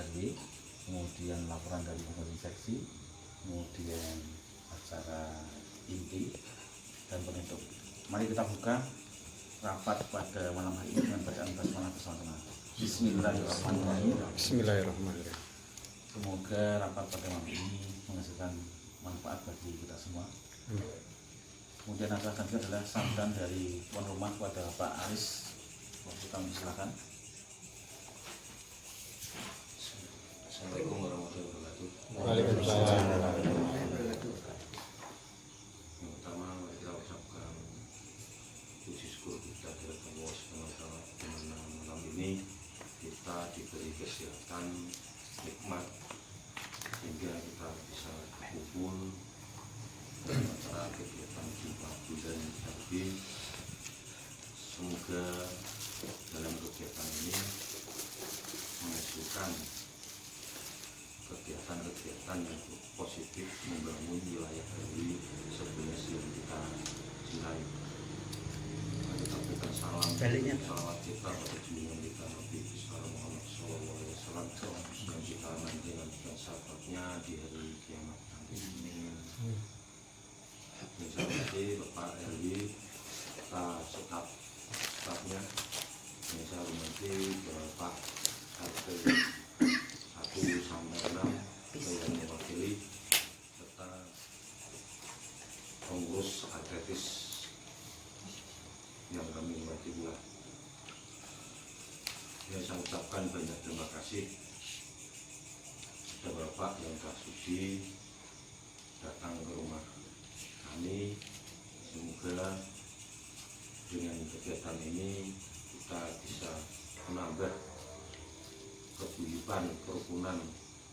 RW, kemudian laporan dari pengurus seksi, kemudian acara inti dan penutup. Mari kita buka rapat pada malam hari ini dengan bacaan basmalah bersama-sama. Bismillahirrahmanirrahim. Bismillahirrahmanirrahim. Semoga rapat pada malam ini menghasilkan manfaat bagi kita semua. Kemudian acara ganti adalah sambutan dari tuan rumah kepada Pak Aris. Waktu kami silakan. Assalamualaikum warahmatullahi wabarakatuh. Waalaikumsalam. Yang pertama mari kita ucapkan puji syukur kita kepada Allah Subhanahu wa taala di mana malam ini kita diberi kesehatan nikmat sehingga kita bisa berkumpul dalam acara kegiatan Jumat Bulan Darbi. Semoga dalam kegiatan ini menghasilkan kegiatan-kegiatan yang positif membangun wilayah dari sebelas yang kita cintai. Kita berikan salam, salawat kita pada junjungan kita Nabi Muhammad SAW yang kita nantikan dengan sahabatnya di hari kiamat nanti. Misalnya Bapak RW, kita stafnya, yang saya hormati Bapak RT 1 sampai 6 yang mewakili serta pengurus atletis yang kami hormati pula. Yang saya ucapkan banyak terima kasih kepada Bapak yang telah sudi datang ke rumah kami. Semoga dengan kegiatan ini kita bisa menambah keguyuban kerukunan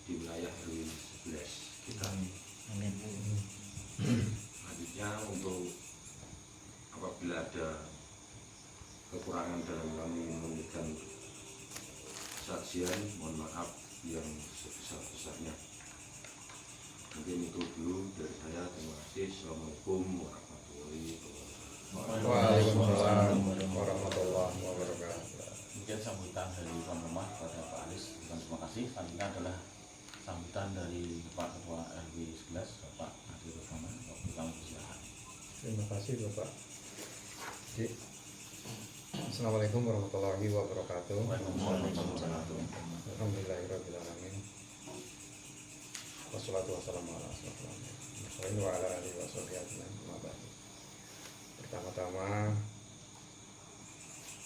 di wilayah RW 11 kita. Amin. Selanjutnya untuk apabila ada kekurangan dalam kami memberikan sajian, mohon maaf yang sebesar-besarnya. Mungkin itu dulu dari saya. Terima kasih. Assalamualaikum warahmatullahi wabarakatuh. Waalaikumsalam warahmatullahi wabarakatuh. Kemudian sambutan dari tuan rumah kepada Pak Aris, terima kasih. Selanjutnya adalah sambutan dari Pak Ketua RW 11, Bapak Adi Rahman. Waktu kami silakan. Terima kasih Bapak. Assalamualaikum warahmatullahi wabarakatuh. Alhamdulillahirrahmanirrahim. Wassalatu wassalamu ala rasulillah wa ala alihi wa sahbihi ajma'in. Pertama-tama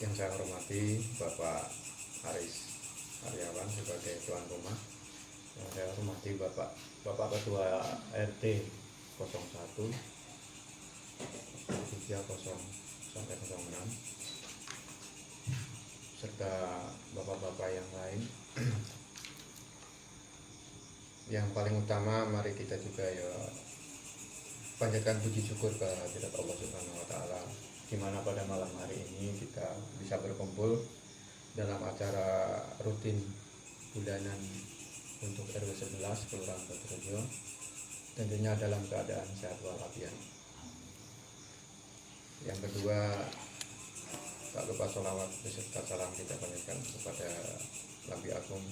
yang saya hormati Bapak Aris Aryawan sebagai tuan rumah. Yang saya hormati Bapak Ketua RT 01 30 sampai 06 serta bapak-bapak yang lain. Yang paling utama mari kita juga ya panjatkan puji syukur kehadirat Allah Subhanahu wa taala di mana pada malam hari ini kita bisa berkumpul dalam acara rutin bulanan untuk RW 11 Kelurahan Baturejo, tentunya dalam keadaan sehat walafiat. Yang kedua, tak lupa sholawat beserta salam kita panjatkan kepada Nabi Agung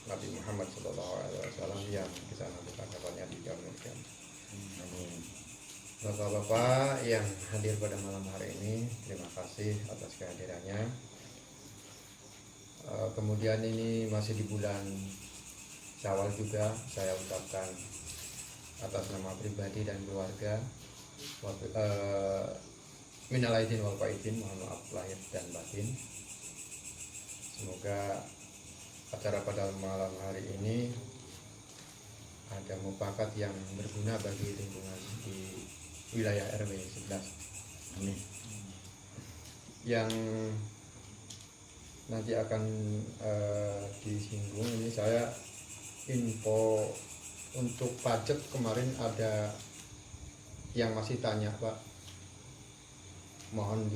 Nabi Muhammad SAW yang kita nantikan kabarnya di yaumil qiyamah. Bapak-bapak yang hadir pada malam hari ini, terima kasih atas kehadirannya. Kemudian ini masih di bulan Syawal juga, saya ucapkan atas nama pribadi dan keluarga minal aidin wal faizin, mohon maaf lahir dan batin. Semoga acara pada malam hari ini ada mufakat yang berguna bagi lingkungan di wilayah RW 11. Amin. Yang nanti akan disinggung ini saya info untuk pajak. Kemarin ada yang masih tanya Pak, mohon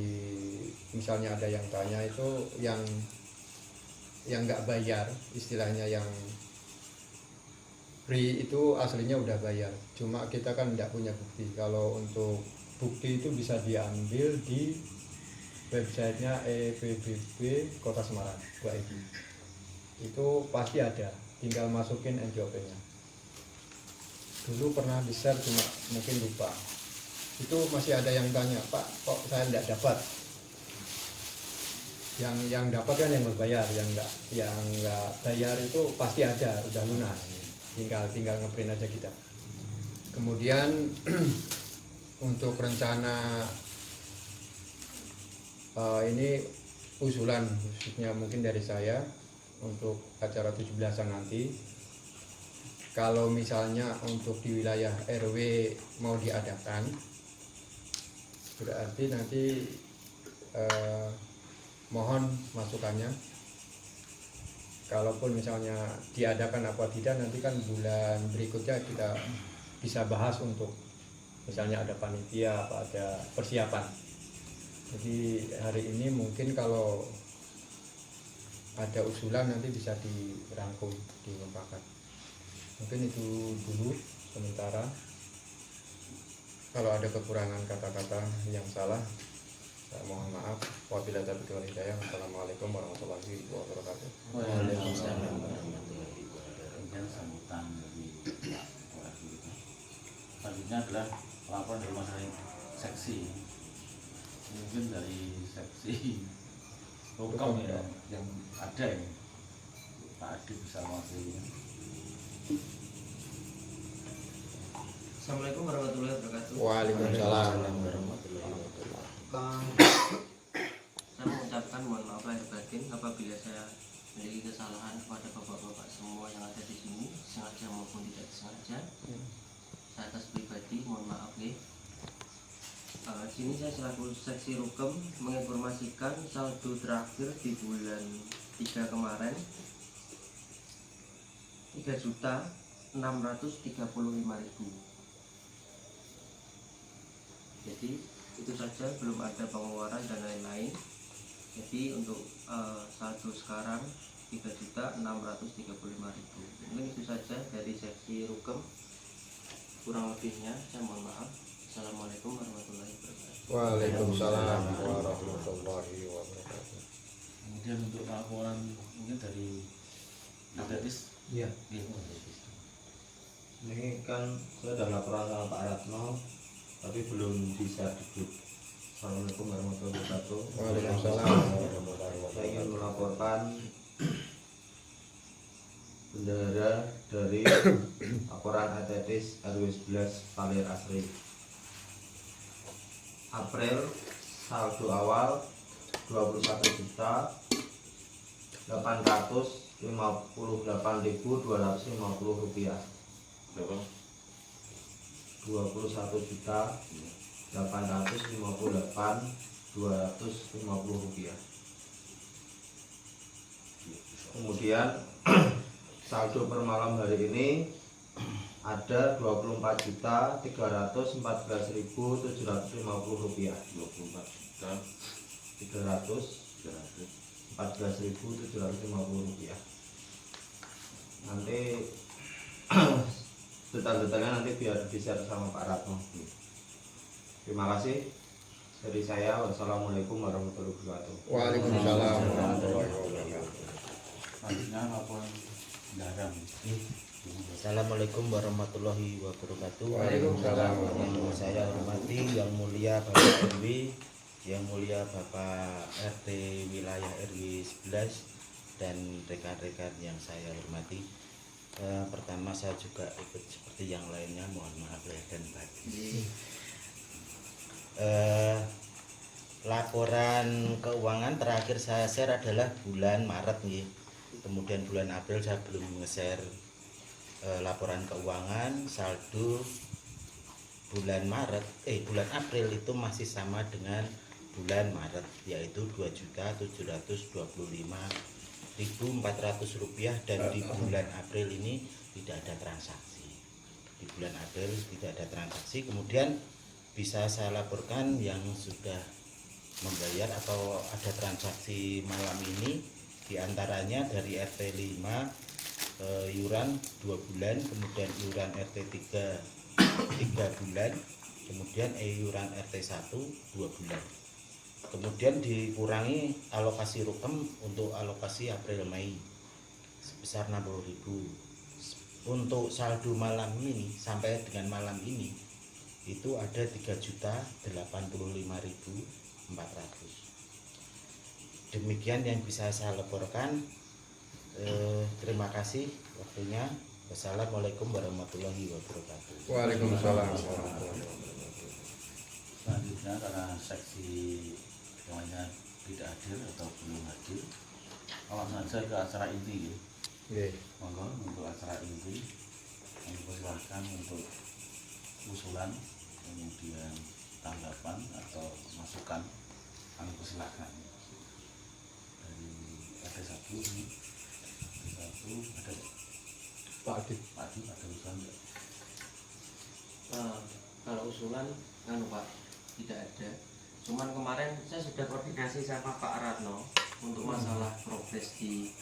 misalnya ada yang tanya itu yang nggak bayar, istilahnya yang free itu aslinya udah bayar, cuma kita kan nggak punya bukti. Kalau untuk bukti itu bisa diambil di websitenya EPBB Kota Semarang, itu pasti ada tinggal masukin NJOP-nya. Dulu pernah di-share cuma mungkin lupa. Itu masih ada yang tanya, Pak, kok saya tidak dapat? Yang dapat kan yang berbayar, yang nggak bayar itu pasti ada, udah lunas. Tinggal ngeprint aja kita. Kemudian untuk rencana ini usulan khususnya mungkin dari saya untuk acara 17-an nanti, kalau misalnya untuk di wilayah RW mau diadakan, berarti nanti mohon masukannya. Kalaupun misalnya diadakan apa tidak, nanti kan bulan berikutnya kita bisa bahas untuk misalnya ada panitia apa ada persiapan. Jadi hari ini mungkin kalau ada usulan nanti bisa dirangkum, dimufakat. Mungkin itu dulu sementara. Kalau ada kekurangan kata-kata yang salah, saya mohon maaf. Wabillahi taufiq wal hidayah. Wassalamualaikum warahmatullahi wabarakatuh. Waalaikumsalam warahmatullahi wabarakatuh. Kemudian sambutan dari orang kita. Selanjutnya adalah laporan dari masing-masing seksi. Mungkin dari seksi Rukam ya, yang ada ini Pak Adi bisa mewakili. Assalamualaikum warahmatullahi wabarakatuh. Waalaikumsalam warahmatullahi wabarakatuh. Saya mengucapkan mohon maaf lahir batin apabila saya memiliki kesalahan kepada bapak-bapak semua yang ada di sini, sengaja maupun tidak sengaja. Saya atas pribadi mohon maaf nih. Sini saya selaku seksi Rukem menginformasikan saldo terakhir di bulan 3 kemarin 3.635.000. Jadi itu saja, belum ada pengeluaran dan lain-lain. Jadi untuk saldo sekarang 3.635.000. Mungkin itu saja dari seksi Rukem. Kurang lebihnya saya mohon maaf. Assalamualaikum warahmatullahi wabarakatuh. Waalaikumsalam warahmatullahi wabarakatuh. Kemudian untuk laporan mungkin dari Adetis. Iya. Ini kan saya sudah laporan sama Pak Ratno, tapi belum bisa di grup. Assalamualaikum warahmatullahi wabarakatuh. Waalaikumsalam warahmatullahi Saya ingin wabarakatuh. melaporkan bendahara dari laporan Atetis RW 11 Palir Asri. April saldo awal 21.858.250 rupiah. Berapa? 21.858.250 rupiah. Kemudian saldo per malam hari ini ada 24.314.750 rupiah. 24.314.750 rupiah. Nanti detail-detailnya nanti biar di-share sama Pak Ratno. Terima kasih dari saya. Wassalamualaikum warahmatullahi wabarakatuh. Waalaikumsalam warahmatullahi wabarakatuh. Selanjutnya laporan Garam. Assalamualaikum warahmatullahi wabarakatuh. Waalaikumsalam. Yang saya hormati Yang Mulia Bapak RW, Yang Mulia Bapak RT wilayah RW 11 dan rekan-rekan yang saya hormati. Pertama saya juga ikut seperti yang lainnya, mohon maaf lahir dan batin. Laporan keuangan terakhir saya share adalah bulan Maret nih. Kemudian bulan April saya belum nge-share laporan keuangan. Saldo bulan April itu masih sama dengan bulan Maret, yaitu 2.725.400 rupiah, dan di bulan April ini tidak ada transaksi. Di bulan April tidak ada transaksi. Kemudian bisa saya laporkan yang sudah membayar atau ada transaksi malam ini, diantaranya dari RT 5 iuran 2 bulan, kemudian iuran RT 3 bulan, kemudian iuran RT 1 2 bulan. Kemudian dikurangi alokasi Rukem untuk alokasi April Mei sebesar 60.000. Untuk saldo malam ini sampai dengan malam ini itu ada 3.085.400. Demikian yang bisa saya laporkan. Terima kasih waktunya. Wassalamualaikum warahmatullahi wabarakatuh. Waalaikumsalam warahmatullahi wabarakatuh. Selanjutnya karena seksi yang lainnya tidak hadir atau belum hadir, langsung saja ke acara inti ya. Monggo untuk acara inti kami persilahkan untuk usulan kemudian tanggapan atau masukan kami persilahkan dari RT1 ini. RT1 ada Pak Adit. ada usulan enggak? Kalau usulan Pak tidak ada. Cuman kemarin saya sudah koordinasi sama Pak Ratno untuk masalah progres di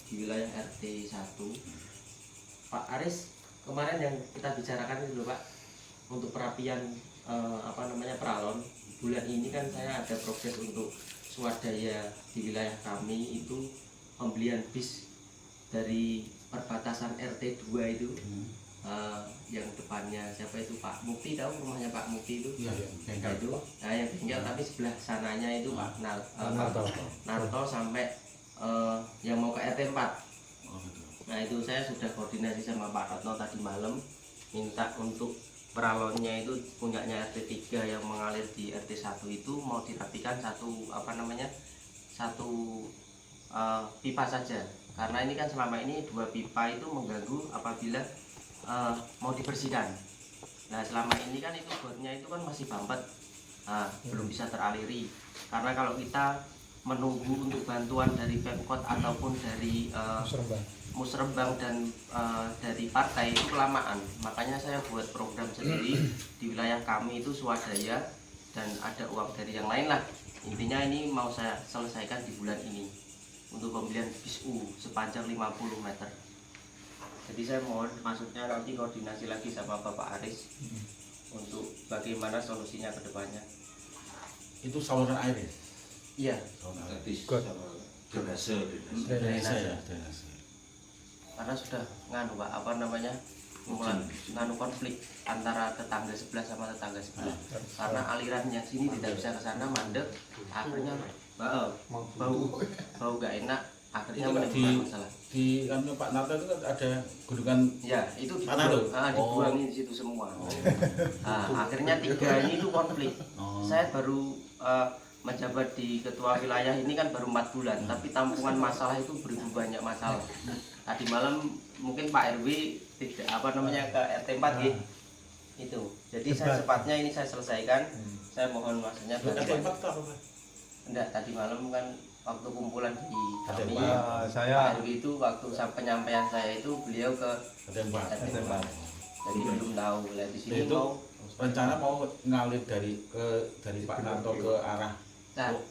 di wilayah RT 1. Pak Aris kemarin yang kita bicarakan itu Pak, untuk perapian peralon bulan ini kan saya ada progres untuk swadaya di wilayah kami itu pembelian bis dari perbatasan RT 2 itu. Yang depannya siapa itu Pak Mukti, tahu rumahnya Pak Mukti itu? Iya, bengkel Itu, yang bengkel tapi sebelah sananya itu Pak Narto sampai yang mau ke RT 4. Oh, gitu. Nah itu saya sudah koordinasi sama Pak Ratno tadi malam, minta untuk peralonnya itu punyanya RT 3 yang mengalir di RT 1 itu mau dirapikan satu pipa saja, karena ini kan selama ini 2 pipa itu mengganggu apabila mau dibersihkan. Nah selama ini kan itu bornya itu kan masih bampet, belum bisa teraliri, karena kalau kita menunggu untuk bantuan dari Pemkot ataupun dari Musrembang dan dari partai itu kelamaan. Makanya saya buat program sendiri di wilayah kami itu swadaya dan ada uang dari yang lain lah. Intinya ini mau saya selesaikan di bulan ini untuk pembelian bis U sepanjang 50 meter. Jadi saya mohon maksudnya nanti koordinasi lagi sama Bapak Aris untuk bagaimana solusinya ke depannya. Itu saluran air ya? Iya. Saluran air. Tadi sama drainase. Drainase ya, drainase. Karena sudah nganu konflik antara tetangga sebelah sama tetangga sebelah. Karena aliran yang sini tidak bisa ke sana, mandek, akhirnya bau gak enak, akhirnya menimbulkan masalah. Di Pak Narto itu kan ada gunungan Ya, itu tanah tuh. dibuangin di situ semua. Akhirnya 3 ini itu konflik. Saya baru menjabat di ketua wilayah ini kan baru 4 bulan, tapi tampungan masalah itu beribu banyak masalah. Tadi malam mungkin Pak RW tidak ke RT 4 gitu. Itu. Jadi saya cepatnya ini saya selesaikan. Saya mohon maksudnya RT 4 itu apa, Pak? Enggak, tadi malam kan waktu kumpulan di kami Saya Pak RW itu waktu penyampaian saya itu beliau ke RT 4. jadi belum tahu lah di sini Itu mau rencana mau ngalir dari Pak Narto ke arah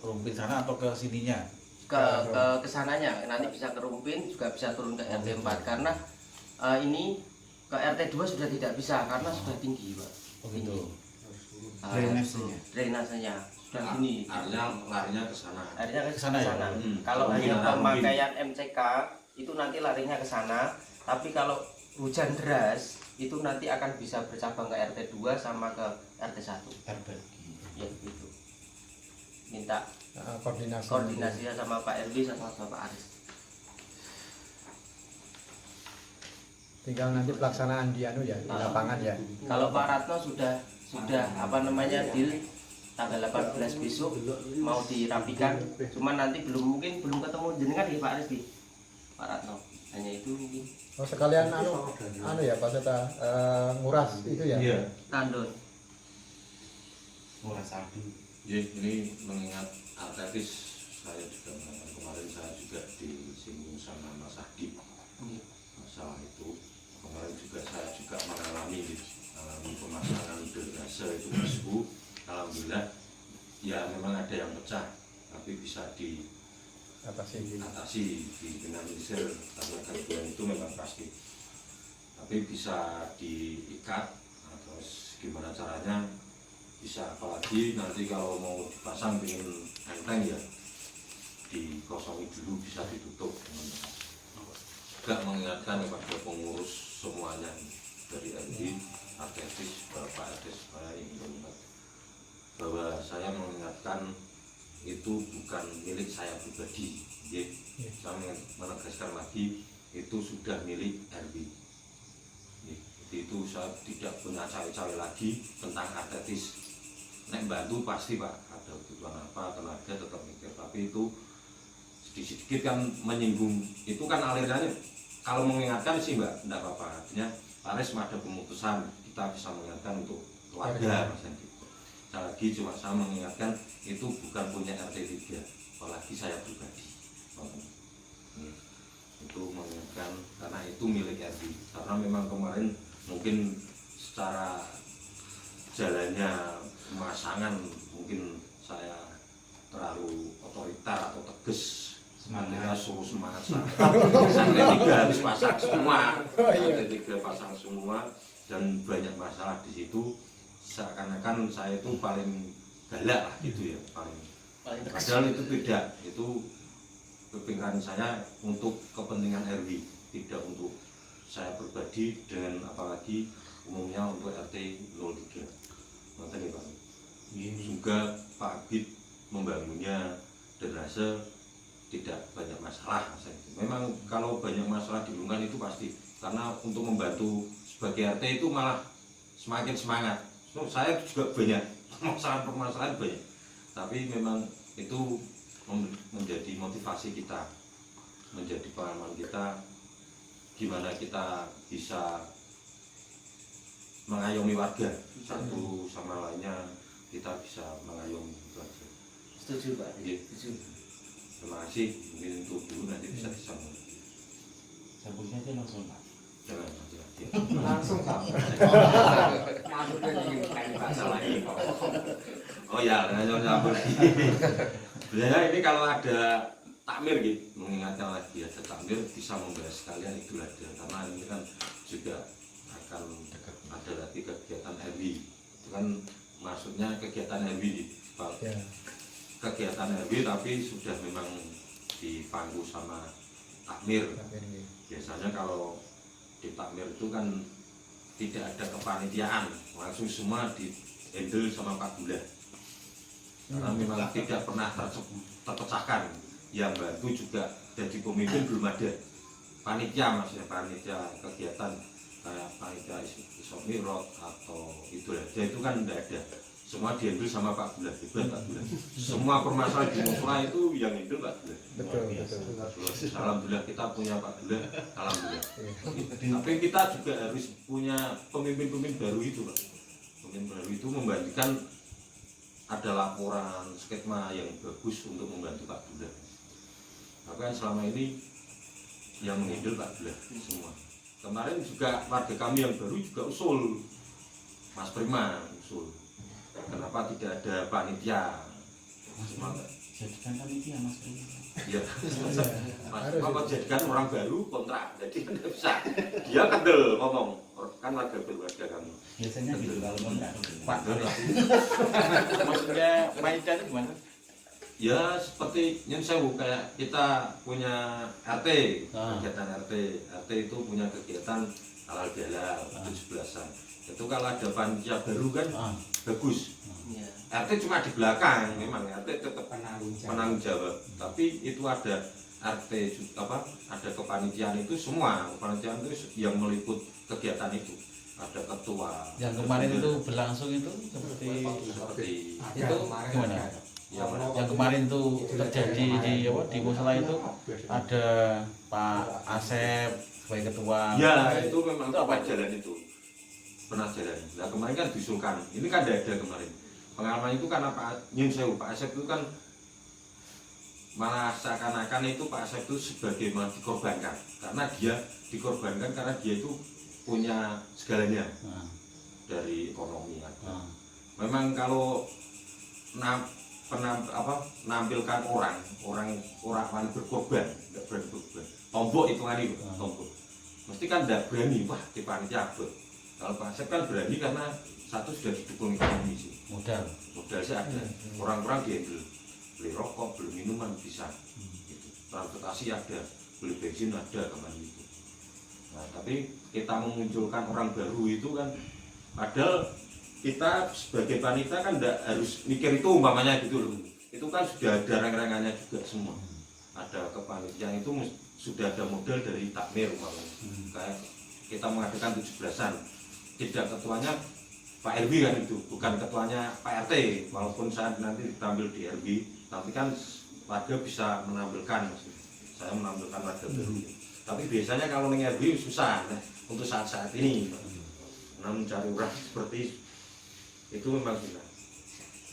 Rumpin sana atau ke sininya? ke sananya, nanti bisa ke Rumpin juga bisa turun ke RT 4 karena ini ke RT 2 sudah tidak bisa karena sudah tinggi Pak. Oh gitu. Drainasenya sudah tinggi. Larinya ke sana. Larinya ke Sana ya? sana. Kalau hanya pemakaian MCK itu nanti larinya ke sana, tapi kalau hujan deras itu nanti akan bisa bercabang ke RT 2 sama ke RT 1. Ya gitu. Minta koordinasinya sama Pak RW sama Bapak Aris. tinggal nanti pelaksanaan di lapangan ya. Kalau Pak Ratno sudah deal tanggal 18 besok mau dirapikan, cuman nanti belum ketemu jenengan ya Pak Aris Pak Ratno, hanya itu mungkin. Oh sekalian ya Pak Seta nguras itu ya. Iya. Tandon. Nguras saldo. Ya, ini mengingat artetis saya juga kemarin saya juga disinggung sama Mas Adib masalah itu. Kemarin juga saya juga mengalami pemasangan drainase itu Mas-Bu. Alhamdulillah ya memang ada yang pecah tapi bisa diatasi, diminimalisir karena gangguan itu memang pasti. Tapi bisa diikat terus gimana caranya bisa, apalagi nanti kalau mau dipasang pengen enteng ya dikosongi dulu, bisa ditutup juga mengingatkan kepada pengurus semuanya dari RW, Artesis, Bapak Artesis, saya ingin mengingat bahwa saya mengingatkan itu bukan milik saya pribadi, ya. Saya menegaskan lagi itu sudah milik RW. Itu saya tidak punya cawe-cawe lagi tentang Artesis. Nek bantu pasti Pak, ada kebutuhan apa, tenaga tetap mikir, tapi itu sedikit-sedikit kan menyinggung, itu kan alirannya. Kalau mengingatkan sih Mbak, tidak apa-apa, artinya Paris ada keputusan, kita bisa mengingatkan untuk keluarga Mas Hendy. Saya lagi cuma saya mengingatkan itu bukan punya RT 3, apalagi saya pribadi. Itu mengingatkan karena itu milik RT, karena memang kemarin mungkin secara jalannya pemasangan mungkin saya terlalu otoriter atau tegas, semangat suruh semangat sampai 3 harus pasang semua, sampai 3 pasang semua, dan banyak masalah di situ. Seakan-akan saya itu paling galak lah gitu ya, paling padahal itu tidak, itu kepikiran saya untuk kepentingan RW, tidak untuk saya pribadi, dengan apalagi umumnya untuk RT 03. Nanti nih Pak, juga Pak Abid membangunnya drainase tidak banyak masalah. Memang kalau banyak masalah di lingkungan itu pasti, karena untuk membantu sebagai RT itu malah semakin semangat. So, saya juga banyak permasalahan banyak, tapi memang itu menjadi motivasi kita, menjadi pengalaman kita, gimana kita bisa mengayomi warga satu sama lainnya, kita bisa mengayomi itu aja. Setuju Pak. Setuju. Terima kasih, mungkin untuk dulu nanti bisa disambung. Sambungnya aja langsung Pak. Jangan nanti lagi. Langsung Pak. Maksudnya ingin tanya lagi. Oh ya, dengan sambung lagi. Sebenarnya ini kalau ada takmir gitu, mengingatkan lagi ada takmir bisa membahas sekalian itu ada, karena ini kan juga akan ada lagi kegiatan RW. Itu kan maksudnya kegiatan RW Pak. Ya. Kegiatan RW tapi sudah memang dipangku sama takmir. Biasanya kalau di takmir itu kan tidak ada kepanitiaan, langsung semua di handle sama Pak Gula, karena memang tidak pernah terpecahkan. Yang bantu juga jadi pemimpin belum ada, panitia maksudnya, panitia kegiatan kayak panitia Isomirot atau itu kan tidak ada, semua diambil sama Pak Gula. Hebat Pak Gula, semua permasalahan di musola itu yang handle Pak Gula. Betul. Alhamdulillah kita punya Pak Gula, alhamdulillah. Tapi kita juga harus punya pemimpin-pemimpin baru itu Pak. Pemimpin baru itu membantukan, ada laporan skema yang bagus untuk membantu Pak Gula. Maka selama ini yang menghandle Pak Gula semua. Kemarin juga warga kami yang baru juga usul, Mas Prima usul, kenapa tidak ada panitia? Jadikan panitia Mas Pri. Iya. Apa jadikan orang baru kontrak, jadi kan tidak bisa. Dia kendel ngomong, kan warga berwarga kami. Biasanya gitu kalau kontrak. Pak maksudnya panitia itu gimana? Ya seperti yang sewu, kayak kita punya RT, kegiatan RT itu punya kegiatan halal bihalal 17-an. Itu kalau ada panitia baru kan bagus. Ya. RT cuma di belakang, memang RT tetap penanggung jawab. Tapi itu ada RT ada kepanitiaan itu, semua kepanitiaan itu yang meliput kegiatan itu. Ada ketua. Yang kemarin itu berlangsung itu seperti itu gimana? Yang kemarin itu terjadi di musola itu ada Pak Asep sebagai ketua. Ya itu memang itu apa jalan itu pernah jalan. Nah kemarin kan diusulkan, ini kan tidak ada kemarin. Pengalaman itu kan Pak Asep itu kan malah seakan-akan itu Pak Asep itu sebagai dikorbankan, karena dia dikorbankan karena dia itu punya segalanya dari ekonomi. Memang kalau menampilkan orang berkorban, tidak berani berkorban. Tombok hitungan itu, tombok. Mesti kan tidak berani, wah di panitia abot. Kalau Pak Asep kan berani karena satu sudah didukung ekonomi sih. Modal sih ada. Orang-orang dihandle, beli rokok, beli minuman bisa. Gitu. Transportasi ada, beli bensin ada kemarin itu. tapi kita memunculkan orang baru itu kan, padahal kita sebagai panitia kan tidak harus mikir itu umpamanya gitu loh. Itu kan sudah ada reng-rengannya juga semua. Ada kepanitiaan itu sudah ada model dari takmir umpamanya. Kayak kita mengadakan 17-an, tidak ketuanya Pak RW kan itu, bukan ketuanya Pak RT. Walaupun saya nanti ditampil di RW, tapi kan warga bisa menampilkan, saya menampilkan warga baru. Tapi biasanya kalau ning RW susah nah, untuk saat-saat ini. Nah, mencari orang seperti itu memang benar.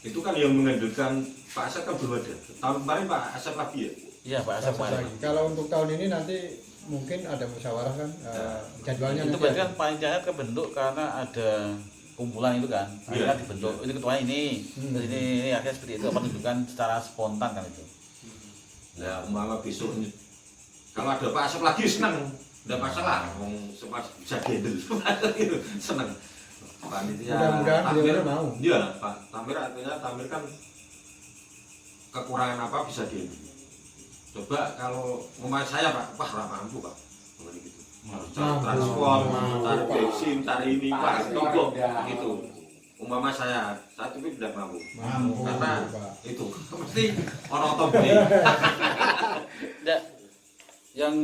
Itu kan yang mengandalkan Pak Asep kan belum ada. Tahun kemarin Pak Asep lagi ya? Iya Pak Asep kemarin. Kalau untuk tahun ini nanti mungkin ada musyawarah kan, jadwalnya Itu nanti berarti ada. kan panitianya kebentuk karena ada kumpulan itu kan. Iya. Akhirnya dibentuk. Ini ketua ini, terus ini akhirnya seperti itu menunjukkan secara spontan kan itu. Ya, umpama besok kalau ada Pak Asep lagi senang, tidak masalah, semua bisa handle, senang. Panitia Mudah-mudahan Tamir beliau mau. Iya, Pak Tamir artinya Tamir kan kekurangan apa bisa handle. Coba kalau umpama saya Pak, wah lah mampu Pak, seperti gitu. Harus cari transport, cari bensin, cari ini, Pak, tolong gitu. Umpama saya itu tidak mampu. Karena Pak. itu mesti orang otomotif. Ya, yang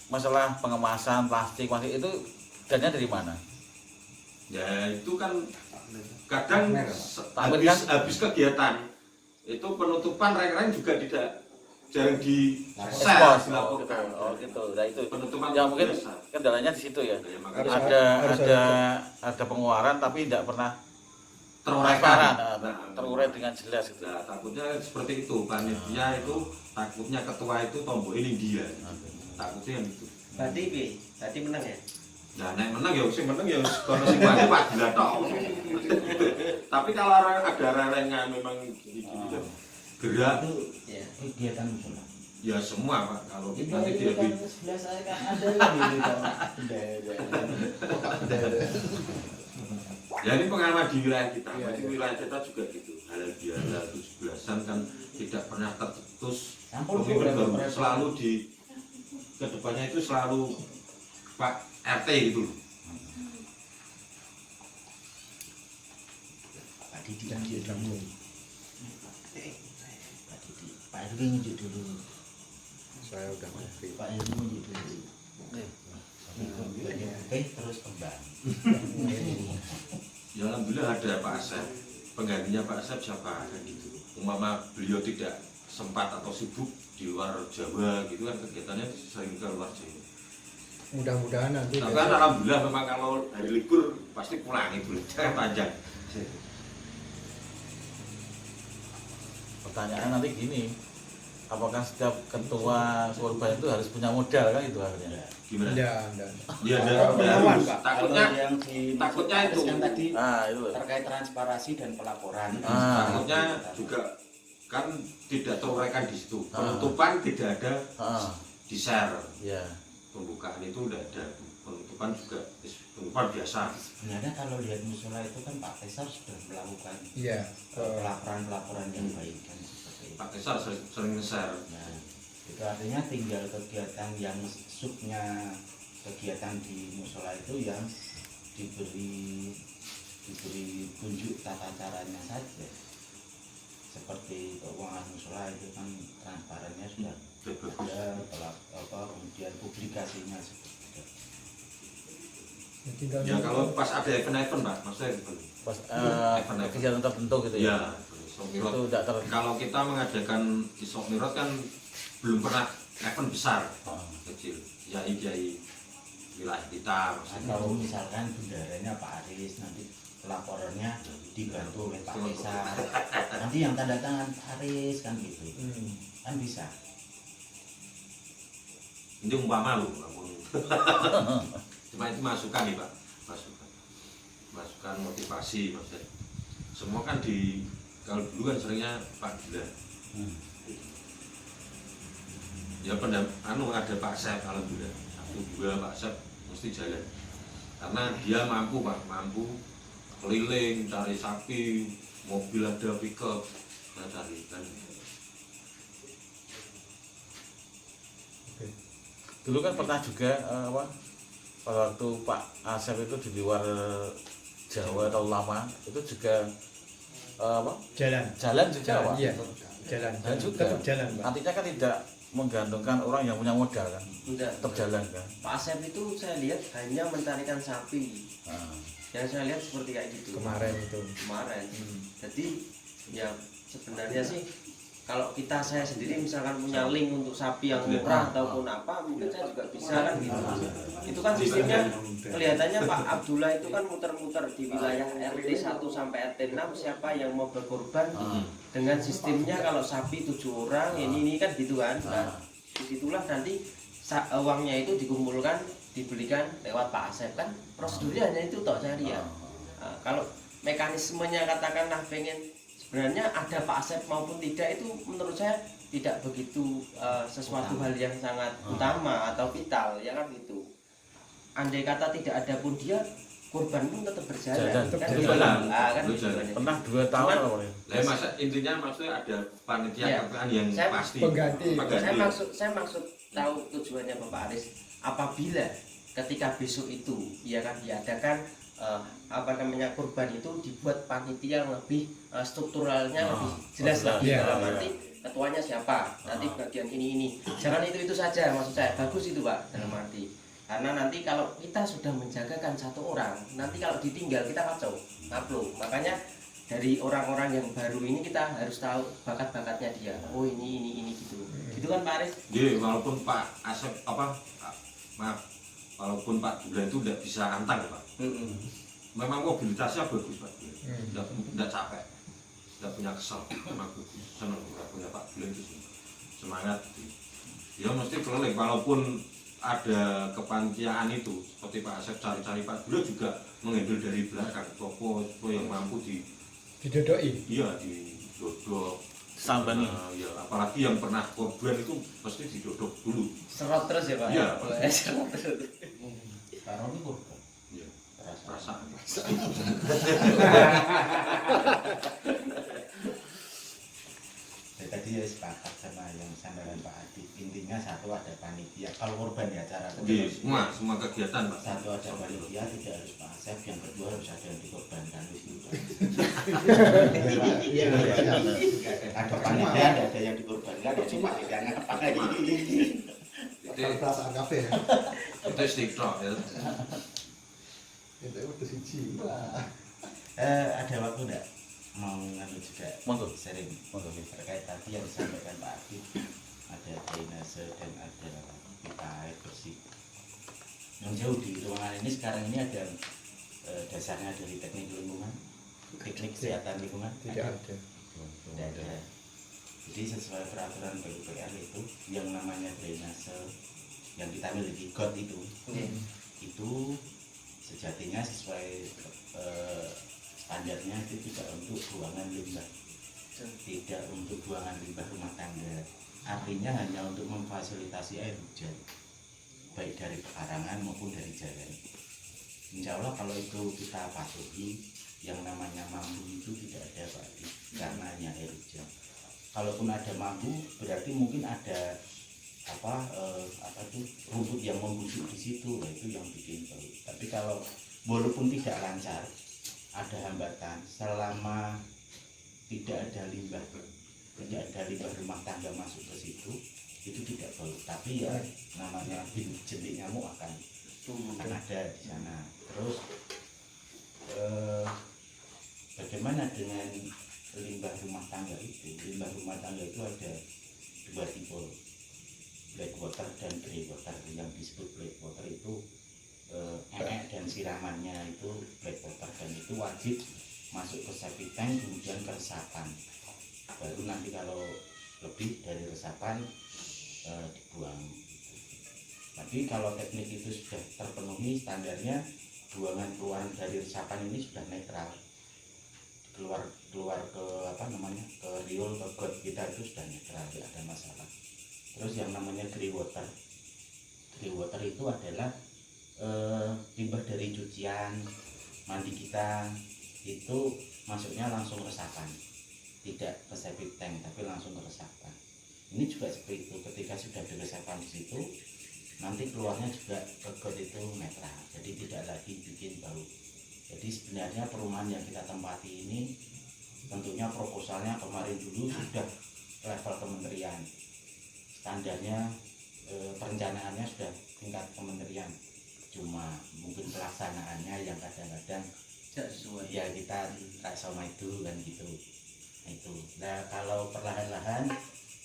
masalah pengemasan plastik itu dananya dari mana? Ya itu kan kadang Tapi kan- habis kegiatan itu penutupan reng-reng juga tidak jarang di share Ekspos. dilakukan. Gitu. Nah itu. Penutupan Ya mungkin biasa. kendalanya di situ ya. Ya, makanya Harus Ada pengeluaran tapi tidak pernah teruraikan. transparan, Nah, terurai dengan jelas gitu. Nah, takutnya seperti itu panitia itu takutnya ketua itu tombol ini dia. Takutnya yang itu. Berarti piye? Berarti menang ya? Nah, nek menang ya sing menang ya kono sing mati Pak Gila tok. Tapi kalau ada rerengan memang gitu kan gerak Iya. Kegiatan musola. ya semua Pak kalau Itu nanti dia kan sebelah saya kan ada ini ya ini pengalaman di wilayah kita, di wilayah kita juga gitu. Halal bihalal 17-an kan tidak pernah tercetus. Pemimpin baru selalu di kedepannya itu selalu Pak RT gitu loh. Pak Didi kan dia dulu. Pak Didi, Pak RW nunjuk dulu. Saya udah ngerti. Pak RW nunjuk dulu. Terus kembang. Ya alhamdulillah ada Pak Asep. Penggantinya Pak Asep siapa kan gitu. Umpama beliau tidak sempat atau sibuk di luar Jawa gitu kan kegiatannya sering ke luar Jawa. Mudah-mudahan nanti Tapi kan alhamdulillah memang kalau hari libur pasti pulang itu jangan panjang. Pertanyaan nanti gini, apakah setiap ketua korban itu harus punya modal kan itu akhirnya? Gimana? Enggak. Iya Pengalaman, ada. Pak. Takutnya yang di takutnya itu. kan tadi Itu loh. terkait transparansi dan pelaporan. takutnya juga kan tidak teruraikan di situ. Penutupan tidak ada di share. Ya. Pembukaan itu udah ada. Penutupan juga penutupan biasa. Sebenarnya kalau lihat musola itu kan Pak Kaisar sudah melakukan Iya. pelaporan yang baik kan seperti itu. Pak Kesar sering nge-share. Nah, itu artinya tinggal kegiatan yang subnya kegiatan di musola itu yang diberi tunjuk tata caranya saja. Seperti keuangan musola itu kan transparannya sudah ada, kemudian publikasinya seperti itu. Ya kalau pas ada event-event Pak, maksudnya event. Pas Event-event. kegiatan tertentu gitu ya. Ya, Isokmirot. Itu tidak Kalau kita mengadakan Isokmirot kan belum pernah event besar, kecil. Yai-yai wilayah kita. Atau misalkan bendaranya Pak Aris, nanti pelaporannya dibantu oleh Pak Kaisar, nanti yang tanda tangan Pak Aris kan gitu, kan bisa. Ini umpama loh, cuma itu masukan nih Pak, masukan motivasi maksudnya. Semua kan kalau dulu kan seringnya Pak Gila. Ya ada Pak Sep alhamdulillah. 1-2 Pak Sep mesti jalan. Karena dia mampu Pak, mampu keliling cari sapi, mobil ada pickup, nah cari kan. Dulu kan pernah juga pada waktu Pak Asep itu di luar Jawa atau lama itu juga apa? Jalan juga Jalan, Pak. iya. Jalan. Dan juga Tetap jalan, Pak. artinya kan tidak menggantungkan orang yang punya modal kan, Enggak. tetap jalan kan. Pak Asep itu saya lihat hanya mencarikan sapi. Nah, Yang saya lihat seperti kayak gitu. Kemarin itu. Kemarin. Jadi ya sebenarnya sih kalau saya sendiri misalkan punya link untuk sapi yang murah ataupun apa, mungkin saya juga bisa kan gitu. Itu kan sistemnya kelihatannya Pak Abdullah itu kan muter-muter di wilayah RT 1 sampai RT 6 siapa yang mau berkorban dengan sistemnya kalau sapi 7 orang ini kan gitu kan. Nah, disitulah nanti uangnya itu dikumpulkan dibelikan lewat Pak Asep kan prosedurnya hanya itu toh saya lihat. Nah, kalau mekanismenya katakanlah pengen sebenarnya ada Pak Asep maupun tidak itu menurut saya tidak begitu sesuatu hal yang sangat utama atau vital ya kan gitu. Andai kata tidak ada pun dia korban pun tetap berjalan Jalan, kan tetap gitu. jalan. Kan Lu gitu jalan. kan. pernah 2 tahun Cuman- apa ya? Lah masa intinya maksudnya ada panitia Iya. KPN yang Saya pasti. pengganti. Saya maksud tahu tujuannya Bapak Aris apabila ketika besok itu ya kan diadakan apa namanya kurban itu dibuat panitia yang lebih strukturalnya lebih jelas lagi Iya, dalam iya. arti ketuanya siapa nanti bagian ini jangan itu saja maksud saya bagus itu Pak dalam arti karena nanti kalau kita sudah menjagakan satu orang nanti kalau ditinggal kita kacau ngaplo makanya dari orang-orang yang baru ini kita harus tahu bakat-bakatnya dia oh ini gitu kan Pak Aris. Jadi walaupun Pak Asep maaf, walaupun Pak Abdullah itu tidak bisa antang Pak. Memang mobilitasnya bagus Pak. Tidak capek, tidak punya kesel. Memang bagus, senang punya Pak Abdullah itu semangat. Ya mesti keliling walaupun ada kepanitiaan itu seperti Pak Asep cari-cari Pak Abdullah juga mengambil dari belakang toko yang mampu Didodoi. iya didodok. Samban Ya apalagi yang pernah korban itu pasti didodok dulu. Serot terus ya Pak. Iya. Serot terus. Taruh di korban. Iya. Perasaan. Ya, tadi ya sepakat sama yang disampaikan Pak Adi. Intinya satu ada panitia. Kalau korban di acara Oke, semua kegiatan Pak. satu ada panitia, tidak harus Pak Asep. Yang kedua harus ada yang dikorbankan itu. Iya. Ada panitia, ada yang dikorbankan, ada panitianya apa lagi? Perasaan kafe ya. Itu istiqroh ya. Itu udah siji. Ada waktu enggak mau nganu juga Monggo. sering Monggo. terkait tadi yang disampaikan Pak Adi, ada drainase dan ada pipa air bersih. Yang jauh di ruangan ini sekarang ini ada dasarnya dari teknik lingkungan, teknik kesehatan lingkungan. Tidak ada. Tidak ada. Jadi sesuai peraturan PUPR itu yang namanya drainase yang kita miliki got itu sejatinya sesuai standarnya itu tidak untuk buangan limbah, tidak untuk buangan limbah rumah tangga. Artinya hanya untuk memfasilitasi air hujan, baik dari pekarangan maupun dari jalan. Insya Allah kalau itu kita patuhi, yang namanya mambu itu tidak ada Pak, karena hanya air hujan. Kalaupun ada mambu, berarti mungkin ada apa itu rumput yang membusuk di situ, nah itu yang bikin bau. Tapi kalau walaupun tidak lancar, ada hambatan selama tidak ada limbah rumah tangga masuk ke situ, itu tidak bau. Tapi ya namanya jentik nyamuk akan ada di sana. Terus bagaimana dengan limbah rumah tangga itu? Limbah rumah tangga itu ada 2 tipe, black water dan grey water. Yang disebut black water itu dan siramannya itu black water, dan itu wajib masuk ke septic tank kemudian ke resapan, baru nanti kalau lebih dari resapan dibuang. Tapi kalau teknik itu sudah terpenuhi standarnya, buangan keluaran dari resapan ini sudah netral, keluar ke ke riul, ke got kita itu sudah netral, tidak ada masalah. Terus yang namanya grey water itu adalah limbah dari cucian mandi kita, itu masuknya langsung resapan, tidak ke septic tank tapi langsung ke resapan. Ini juga seperti itu, ketika sudah ada resapan di situ nanti keluarnya juga ke got itu netral, jadi tidak lagi bikin bau. Jadi sebenarnya perumahan yang kita tempati ini tentunya proposalnya kemarin dulu sudah level kementerian, standarnya perencanaannya sudah tingkat kementerian, cuma mungkin pelaksanaannya yang kadang-kadang tidak sesuai. ya kita sama itu kan gitu. Itu nah kalau perlahan-lahan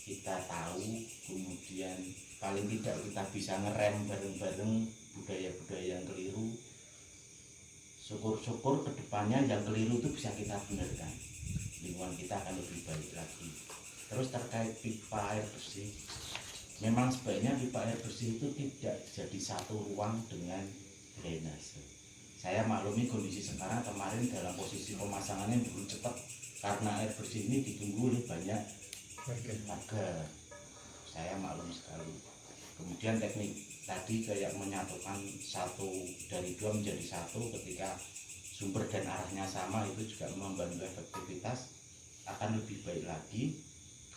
kita tahu, kemudian paling tidak kita bisa ngerem bareng-bareng budaya-budaya yang keliru. Syukur-syukur kedepannya yang keliru itu bisa kita benarkan, lingkungan kita akan lebih baik lagi. Terus terkait pipa air bersih, memang sebaiknya pipa air bersih itu tidak jadi satu ruang dengan drainase. Saya maklumi kondisi sekarang, kemarin dalam posisi pemasangannya belum cepat karena air bersih ini ditunggu oleh banyak warga. Saya maklum sekali. Kemudian teknik tadi kayak menyatukan satu dari dua menjadi satu ketika sumber dan arahnya sama, itu juga membantu efektivitas. Akan lebih baik lagi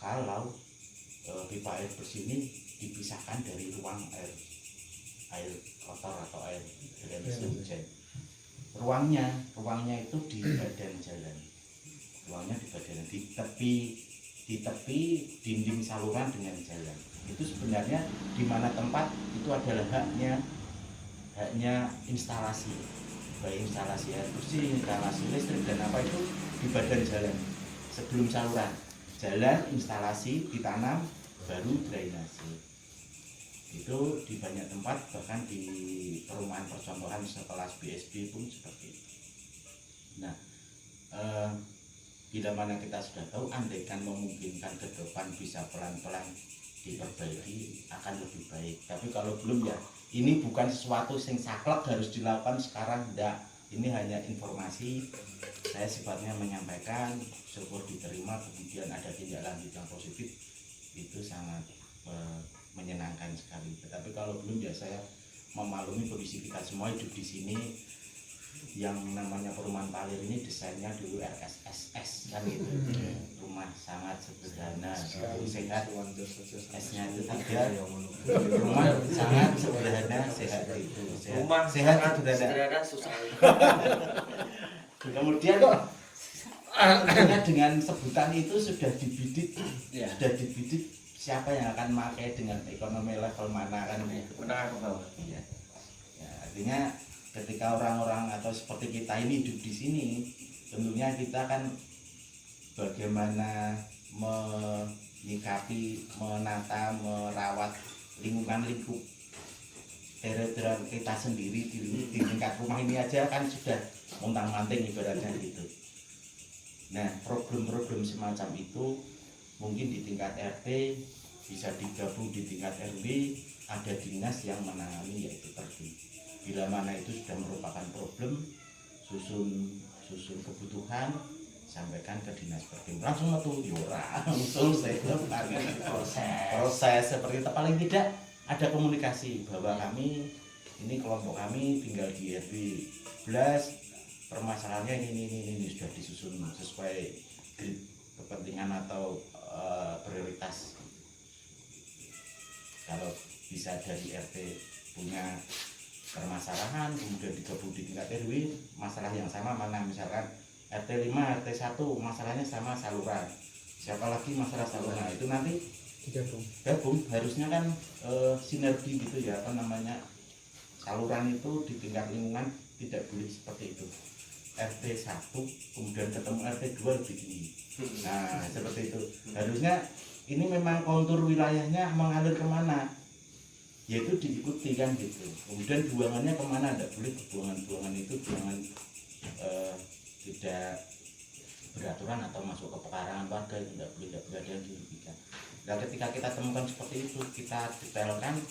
kalau pipa air bersih ini dipisahkan dari ruang air kotor atau air drainase hujan. Ruangnya itu di badan jalan. Ruangnya di badan, di tepi dinding saluran dengan jalan. Itu sebenarnya di mana tempat itu adalah haknya instalasi, baik instalasi air bersih, instalasi listrik dan apa itu di badan jalan. Sebelum saluran, jalan instalasi ditanam, baru drainase. Itu di banyak tempat, bahkan di perumahan percontohan sekelas BSB pun seperti itu. Nah, bila mana kita sudah tahu, andaikan memungkinkan ke depan bisa pelan-pelan diperbaiki akan lebih baik. Tapi kalau belum, ya ini bukan sesuatu yang saklek harus dilakukan sekarang, enggak. Ini hanya informasi, saya sifatnya menyampaikan, syukur diterima, kemudian ada tindak lanjut yang positif, itu sangat menyenangkan sekali. Tetapi kalau belum, ya saya memaklumi kondisi kita semua hidup di sini. Yang namanya perumahan Palir ini desainnya dulu RSSS kan gitu, rumah sangat sederhana, sehat, S-nya itu 3, rumah sangat sederhana, sehat itu, Rumah sehat sangat sederhana. susah. Kemudian dengan sebutan itu sudah dibidik, siapa yang akan memakai dengan ekonomi level mana kan, Menengah ke bawah. iya. Ya, artinya ketika orang-orang atau seperti kita ini hidup di sini, tentunya kita kan bagaimana menyikapi, menata, merawat lingkungan lingkup daerah kita sendiri di tingkat rumah ini aja kan sudah montang-manting ibaratnya gitu. Nah, problem-problem semacam itu mungkin di tingkat RT bisa digabung di tingkat RW, ada dinas yang menangani, yaitu Perdi. Bila mana itu sudah merupakan problem, susun kebutuhan, sampaikan ke dinas Perdim. Langsung metu yora, usul saya proses seperti itu. Paling tidak ada komunikasi bahwa kami ini kelompok kami tinggal di RW 11, permasalahannya ini sudah disusun sesuai grid kepentingan atau prioritas. Kalau bisa dari RT punya permasalahan, kemudian digabung di tingkat RW, masalah yang sama mana, misalkan RT 5, RT 1 masalahnya sama saluran, siapa lagi masalah saluran, itu nanti gabung, harusnya kan sinergi gitu ya, apa namanya, saluran itu di tingkat lingkungan tidak boleh seperti itu, RT 1 kemudian ketemu RT 2 lebih tinggi. Nah seperti itu, harusnya ini memang kontur wilayahnya mengalir kemana, yaitu diikuti kan gitu. Kemudian buangannya kemana, tidak boleh buangan itu buangan tidak beraturan atau masuk ke pekarangan warga, itu tidak boleh ada yang dirugikan. Nah ketika kita temukan seperti itu, kita detailkan,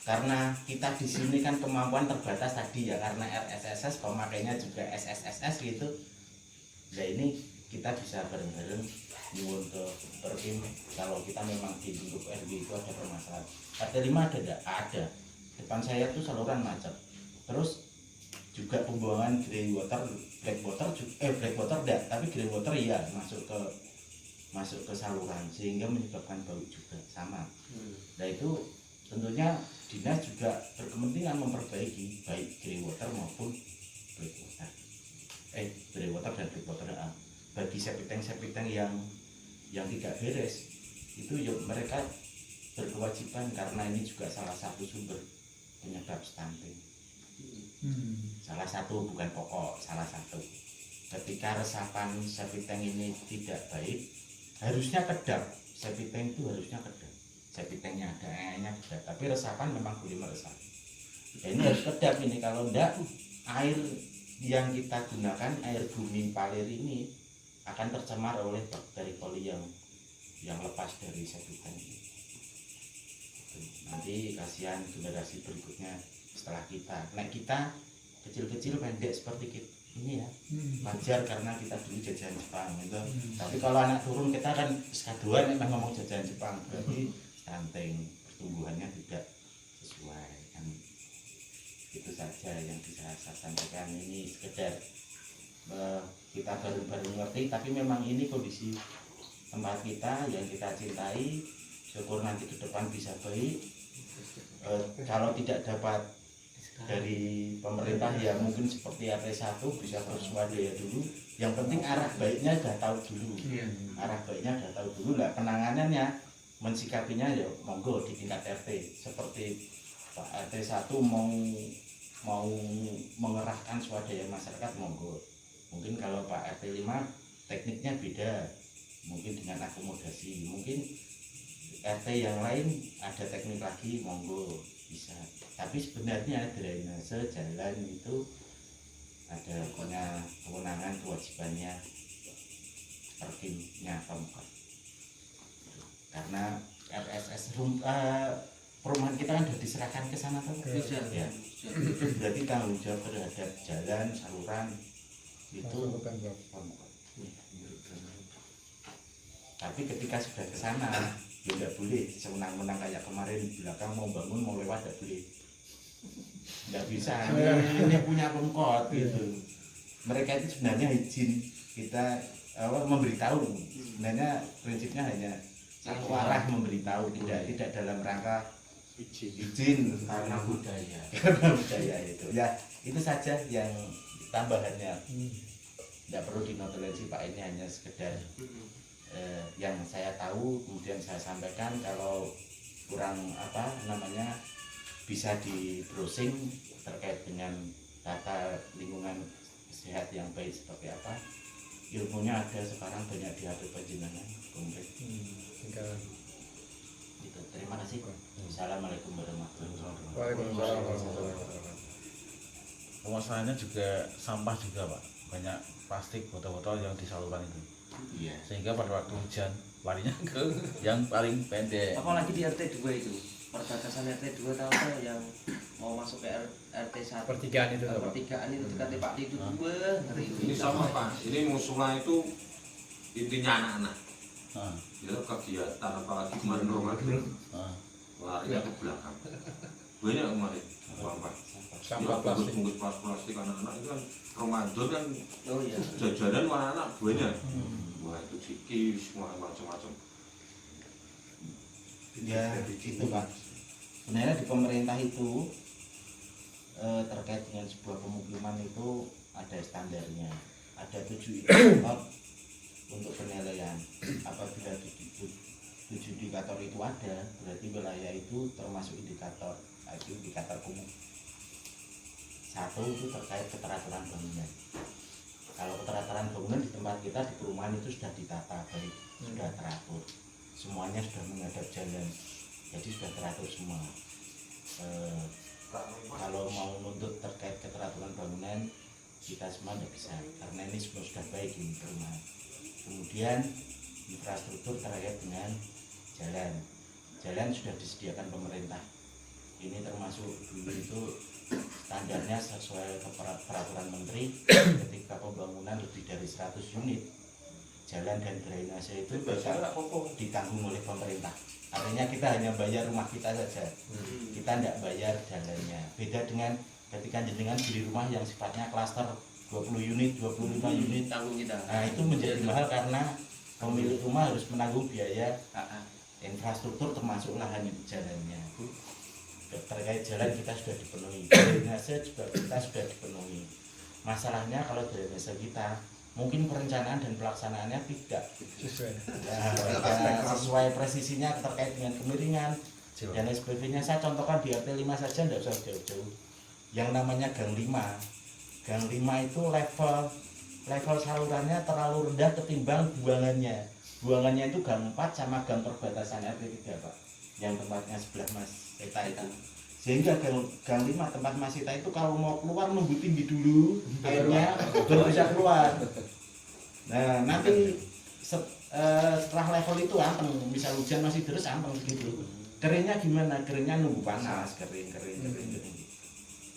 karena kita di sini kan kemampuan terbatas tadi ya, karena RSSS pemakainya juga SSSS gitu. Nah ini kita bisa bareng-bareng nyuwun ke Perkim, kalau kita memang di lingkup RW itu ada permasalahan. RT 5 ada enggak? Ada. Depan saya tuh saluran macet. Terus juga pembuangan grey water, black water enggak, tapi grey water iya masuk ke saluran sehingga menyebabkan bau juga sama. Nah itu tentunya dinas juga berkepentingan memperbaiki baik grey water maupun black water. Grey water dan black water. Bagi septic tank yang tidak beres itu ya mereka berkewajiban, karena ini juga salah satu sumber penyebab stunting. Salah satu, bukan pokok, salah satu. Ketika resapan septic tank ini tidak baik, harusnya kedap. Septic tank itu harusnya kedap. Septic tanknya ada airnya kedap, tapi resapan memang boleh meresap. Ini harus kedap ini, kalau enggak air yang kita gunakan, air bumi palir ini akan tercemar oleh bakteri coli yang lepas dari septic tank ini. Nanti kasihan generasi berikutnya setelah kita. Nah, kita kecil-kecil pendek seperti kita ini ya, wajar karena kita dulu jajahan Jepang gitu. Tapi kalau anak turun kita kan sekaduan memang ngomong jajahan Jepang, berarti stunting, pertumbuhannya tidak sesuai kan. Itu saja yang bisa saya sampaikan. Ini sekedar kita baru-baru ngerti, tapi memang ini kondisi tempat kita yang kita cintai. Syukur nanti ke depan bisa baik. Kalau tidak dapat dari pemerintah ya mungkin seperti RT1 bisa bersuara dulu. Yang penting arah baiknya sudah tahu dulu. Arah baiknya sudah tahu dulu lah, penanganannya mensikapinya ya monggo di tingkat RT. Seperti Pak RT1 mau mengerahkan swadaya masyarakat monggo. Mungkin kalau Pak RT5 tekniknya beda, mungkin dengan akomodasi. Mungkin RT yang lain ada teknik lagi, monggo bisa. Tapi sebenarnya drainase jalan itu ada punya kewenangan, kewajibannya Perkimnya Pemkot. Karena RSS perumahan kita kan sudah diserahkan ke sana tuh. Ya. Itu berarti tanggung jawab terhadap jalan, saluran itu Pemkot. Tapi ketika sudah ke sana ya tidak boleh semenang-menang kayak kemarin di belakang mau bangun mau lewat tidak boleh, tidak bisa. Ini punya Pemkot gitu. Mereka itu sebenarnya izin kita memberitahu, sebenarnya prinsipnya hanya satu arah memberitahu, tidak dalam rangka izin karena budaya. karena budaya itu ya. Itu saja yang tambahannya, tidak perlu dinotolensi Pak, ini hanya sekedar yang saya tahu kemudian saya sampaikan. Kalau kurang bisa di browsing terkait dengan tata lingkungan sehat yang baik seperti apa. Ilmunya ada sekarang banyak di HP panjenengan komplit. Gitu. Terima kasih. Assalamualaikum warahmatullahi wabarakatuh. Waalaikumsalam warahmatullahi wabarakatuh. Permasalahannya juga sampah juga Pak, banyak plastik, botol-botol yang di saluran itu. Iya. Sehingga pada waktu hujan larinya ke yang paling pendek. Apalagi di RT2 itu, perbatasan RT2 tahu nggak yang mau masuk ke RT1 Pertigaan itu, Pak. pertigaan itu dekat Pak itu dua ngeri. Ini sama Pak, ini musola itu intinya anak-anak. Ah, Ya kegiatan apalagi kemarin Ramadan ah. larinya ke belakang. Banyak kemarin sampah. Sampah Ya, plastik. bungkus plastik anak-anak itu kan Ramadan kan Oh iya. jajanan anak-anak banyak. Wah itu cikis, macam-macam. Ya itu Pak, sebenarnya di pemerintah itu terkait dengan sebuah pemukiman itu ada standarnya, ada 7 indikator untuk penilaian. Apabila 7 indikator itu ada, berarti wilayah itu termasuk indikator, itu indikator umum. 1 itu terkait keteraturan bangunan. Kalau keteraturan bangunan di tempat kita di perumahan itu sudah ditata baik, sudah teratur, semuanya sudah menghadap jalan, jadi sudah teratur semua. Kalau mau menuntut terkait keteraturan bangunan kita semua tidak bisa, karena ini semua sudah baik di perumahan. Kemudian infrastruktur terkait dengan jalan sudah disediakan pemerintah. Ini termasuk dulu itu standarnya sesuai peraturan menteri, ketika pembangunan lebih dari 100 unit jalan dan drainase itu ditanggung oleh pemerintah. Artinya kita hanya bayar rumah kita saja, kita tidak bayar jalannya. Beda dengan ketika jenengan beli rumah yang sifatnya klaster 20 unit, 25 unit, Tanggung kita. nah itu menjadi mahal karena pemilik rumah harus menanggung biaya infrastruktur termasuk lahan jalannya. terkait jalan kita sudah dipenuhi, drainase juga kita sudah dipenuhi. Masalahnya kalau drainase kita mungkin perencanaan dan pelaksanaannya tidak sesuai presisinya terkait dengan kemiringan dan lain sebagainya. Saya contohkan di RT 5 saja, tidak usah jauh-jauh. Yang namanya gang 5 itu level salurannya terlalu rendah ketimbang buangannya itu gang 4 sama gang perbatasan RT 3 Pak, yang tempatnya sebelah Mas Sita itu. Sehingga gang 5 tempat Mas Sita itu kalau mau keluar nunggu tinggi dulu airnya baru bisa keluar. Nah nanti setelah level itu anteng, misal hujan masih terus anteng gitu. Keringnya gimana? Keringnya nunggu panas, kering.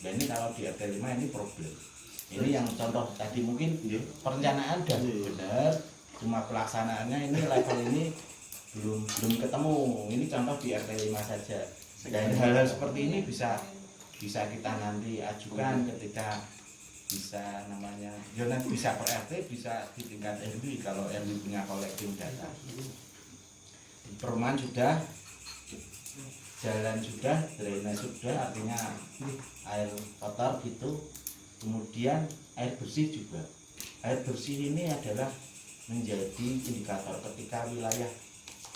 Dan ini kalau di RT 5 ini problem. Ini yang contoh tadi mungkin perencanaan udah benar, cuma pelaksanaannya ini level ini belum ketemu. Ini contoh di RT 5 saja. Dan hal-hal seperti ini bisa kita nanti ajukan ketika bisa namanya ya nanti bisa per RT, bisa di tingkat RW kalau RW punya collecting data. Perumahan sudah, jalan sudah, drainase sudah, artinya air kotor gitu. Kemudian air bersih juga. Air bersih ini adalah menjadi indikator ketika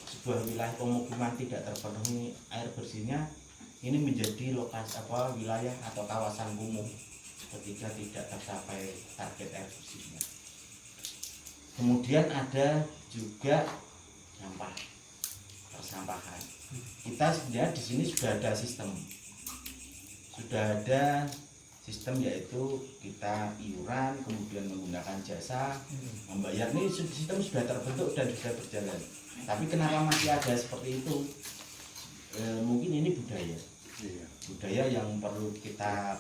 sebuah wilayah pemukiman tidak terpenuhi air bersihnya, ini menjadi lokasi wilayah atau kawasan kumuh ketika tidak tercapai target air bersihnya. Kemudian ada juga persampahan. Kita sebenarnya di sini sudah ada sistem yaitu kita iuran, kemudian menggunakan jasa, membayar. Ini sistem sudah terbentuk dan sudah berjalan. Tapi kenapa masih ada seperti itu? Mungkin ini budaya yang perlu kita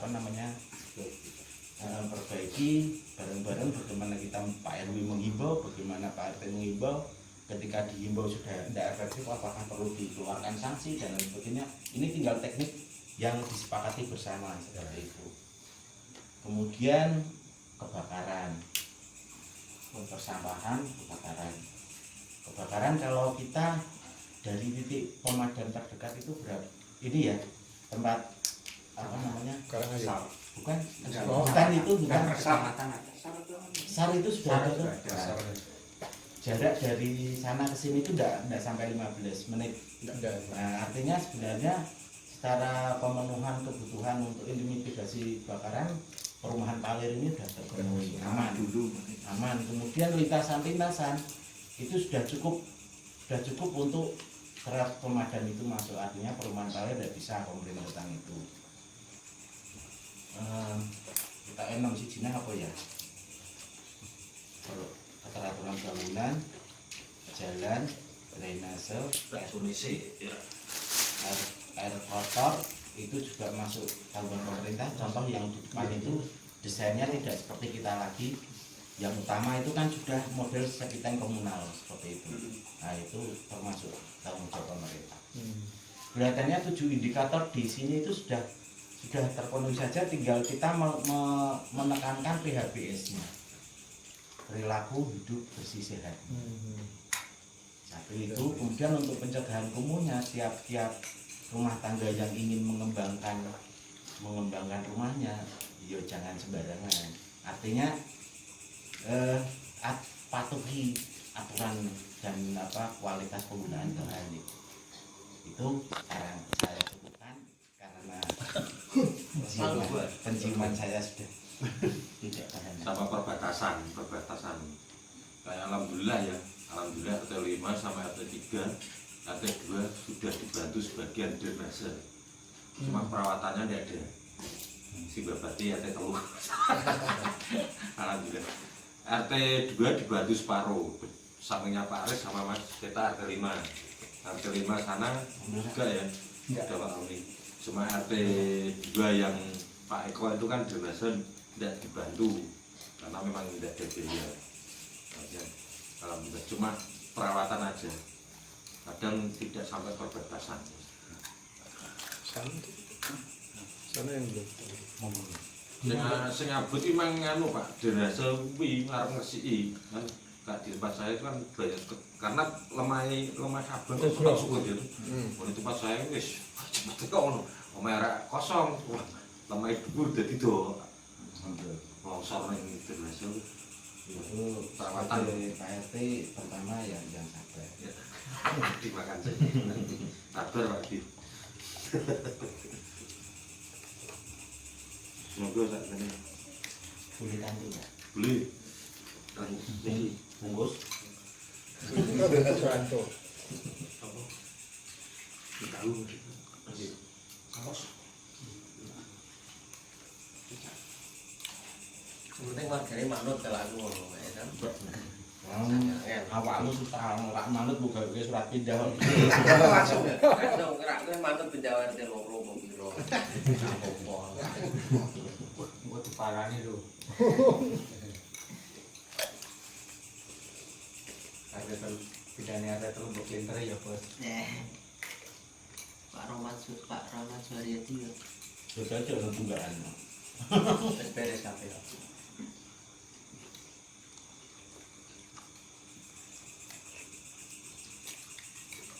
perbaiki bareng-bareng. Bagaimana kita Pak RW menghimbau, bagaimana Pak RT menghimbau. Ketika dihimbau sudah tidak efektif, apakah perlu dikeluarkan sanksi dan lain sebagainya. Ini tinggal teknik yang disepakati bersama seperti itu. Kemudian kebakaran, persampahan, kebakaran kalau kita dari titik pemadam terdekat itu berapa? Ini ya tempat bukan SAR itu sudah ada. Jarak dari sana ke sini itu tidak sampai 15 menit. Nah, artinya sebenarnya secara pemenuhan kebutuhan untuk mitigasi kebakaran, perumahan Palir ini sudah terpenuhi, aman. Kemudian lintasan itu sudah cukup untuk keras pemadam itu masuk. Artinya perumahan Palir tidak bisa komplain tentang itu. Kita enam sijine apa ya? Keteraturan bangunan, jalan, drainase, air kotor itu juga masuk tanggungan pemerintah. Contoh yang di depan itu desainnya tidak seperti kita lagi. Yang utama itu kan sudah model septic komunal seperti itu. Nah itu termasuk tanggung jawab pemerintah. Kelihatannya 7 indikator di sini itu sudah terpenuhi saja. Tinggal kita menekankan PHBS-nya. Perilaku hidup bersih sehat. Tapi itu kemudian untuk pencegahan kumuhnya, tiap rumah tangga yang ingin mengembangkan rumahnya, ya jangan sembarangan. Artinya patuhi aturan dan kualitas penggunaan bahan itu sekarang saya sebutkan karena penciuman saya sudah tidak tahan. Sama perbatasan kayak alhamdulillah RT 5 sama RT 3 RT 2 sudah dibantu sebagian drainase, cuma perawatannya tidak ada. Si Babati RT 3 alhamdulillah. RT 2 dibantu separuh, sampingnya Pak Aris sama Mas kita RT 5 sana juga ya sudah Pak Roni. Cuma RT 2 yang Pak Eko itu kan drainase tidak dibantu karena memang tidak ada biaya. Alhamdulillah cuma perawatan aja, kadang tidak sampai perbatasan. Sana yang belum. Sing abot iki mang anu Pak, drainase kuwi ngarep ngesiki kan. Kak di tempat saya itu kan banyak karena lemah abang masuk ke dia. Di tempat saya wis cepet kok ono omahe arek kosong. Wah, omahe dhuwur dadi do. Longsor ning internasional. Itu Perawatan. sebagai Pak RT pertama yang sabar. Ya. Dimakan saja. Sabar Pak Di. Semoga saat ini Boleh tantu nggak? beli dan ini Bungkus. Suranto. tahu Saus. Sebenarnya warganya manut kalau aku ngomong ya kan. Awakmu susah ora manut buka surat pindah. Langsung ya. Langsung kira manut penjawaan teh loro apa piro. Gua diparani lho. Ada pidane ada terus pinter ya, Bos. Pak Rahmat Suharyadi ya. Sudah aja ono tunggakan. Wis beres kabeh.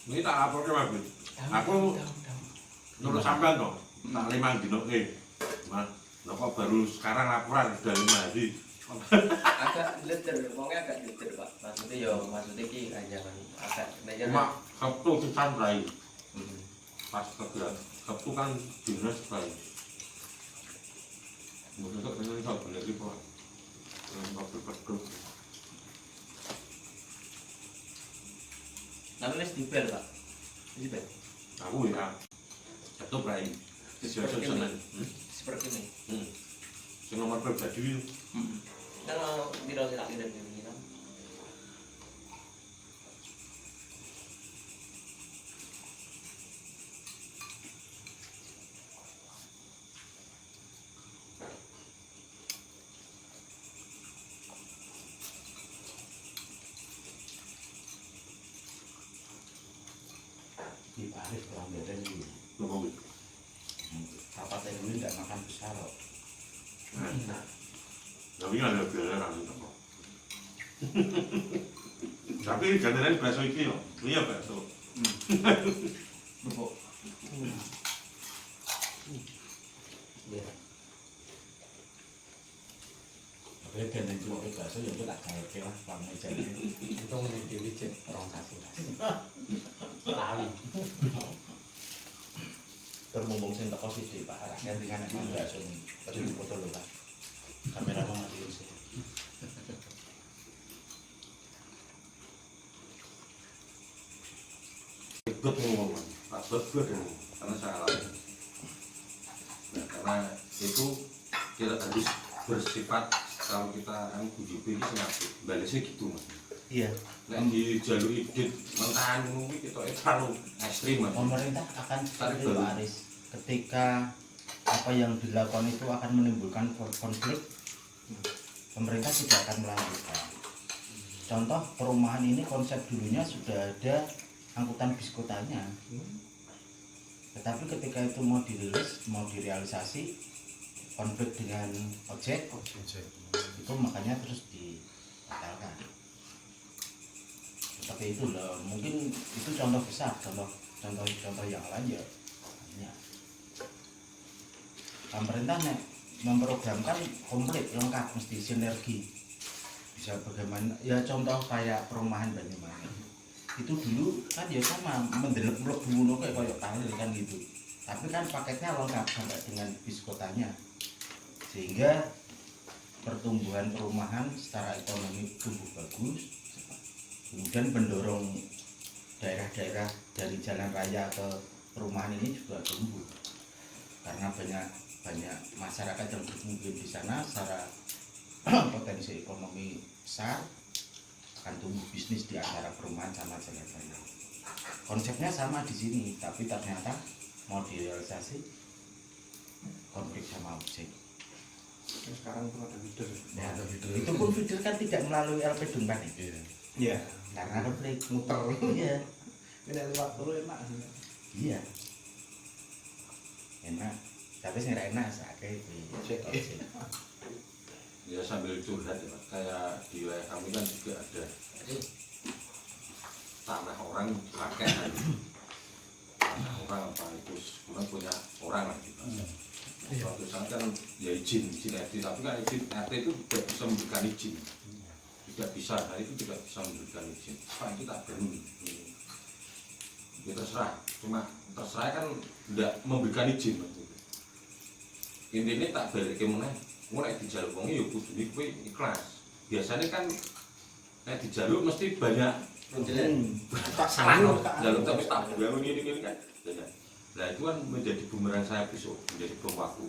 ini tak laporke Mas Bin. Aku menurut sampean toh tak 5 dino Mas. Lah kok baru sekarang laporan sudah 5 hari. Agak leter, wongnya agak leter Pak. Maksudnya ki jangan agak Cuma Sabtu pisan rai. Pas kerja Sabtu kan dinas rai. Mungkin kok pengen iso bener iki Pak. Ngobrol pedut. Tapi wis dibel Pak. Wis dibel. Aku ya. Satu rai. Sesuatu sana. Seperti ini. Sing nomor pribadi. Kalau biro tidak kirim ini kan. Di Paris kurang beda nih. Ngomong. Papa teh dulu nggak makan besar loh. Tapi ada biaya kan itu. Tapi gantian bakso iki yo. Iya bakso. Bubuk. Oke, gandeng cuma ke bakso ya tak gawe lah bang meja ini. Itu ngene dhewe cek. Orang satu. Lali. Termumbung sing teko sithik Pak. Arek dengan nek bakso ini. Tadi foto lho Pak. Kamera mau mati sih. Ikut ngomong, tak berbeda karena saya alami. Nah, karena itu tidak harus bersifat kalau kita uji ini sengaja balasnya gitu Mas. Iya. Nek di jalur idit mentahan mungkin kita terlalu ekstrim Mas. Pemerintah akan seperti Pak Aris. Ketika apa yang dilakukan itu akan menimbulkan konflik, pemerintah tidak akan melanjutkan. Contoh perumahan ini konsep dulunya sudah ada angkutan bis kotanya, tetapi ketika itu mau dirilis, mau direalisasi, konflik dengan ojek, itu makanya terus dibatalkan. Seperti itu loh, mungkin itu contoh besar, contoh yang lain ya banyak. Pemerintah memprogramkan komplit lengkap, mesti sinergi, bisa bagaimana ya, contoh kayak perumahan Banyuwangi itu dulu kan ya sama mendelep mlebu kayak koyo kalir kan gitu, tapi kan paketnya lengkap sampai dengan bis kotanya, sehingga pertumbuhan perumahan secara ekonomi tumbuh bagus, kemudian mendorong daerah-daerah dari jalan raya ke perumahan ini juga tumbuh karena banyak masyarakat yang bermukim di sana, secara potensi ekonomi besar, akan tumbuh bisnis di antara perumahan sama jalan raya. Konsepnya sama di sini, tapi ternyata mau direalisasi konflik sama objek. Sekarang pun ada feeder. Ya, itu pun feeder kan tidak melalui LP Dunpan ya? Iya. Karena konflik Muter. Iya, Ini lewat dulu enak. iya. Enak, tapi sing ra enak sakit Ojek. Ya sambil curhat ya Mas. Kayak di wilayah kami kan juga ada tanah orang pakai tanah orang apa itu kemudian punya orang lah gitu. Suatu saat kan ya izin RT, tapi kan izin RT itu tidak bisa memberikan izin, tidak bisa, hari itu tidak bisa memberikan izin. Pak itu tak berani, ya terserah, cuma terserah kan tidak memberikan izin. Intinya tak balik kemana, mulai dijaluk wongi ya kudu kowe ikhlas. Biasanya kan nek dijaluk mesti banyak tak salah jaluk tapi tak bangun ini kan. Nah itu kan menjadi bumerang saya besok, menjadi bom waktu.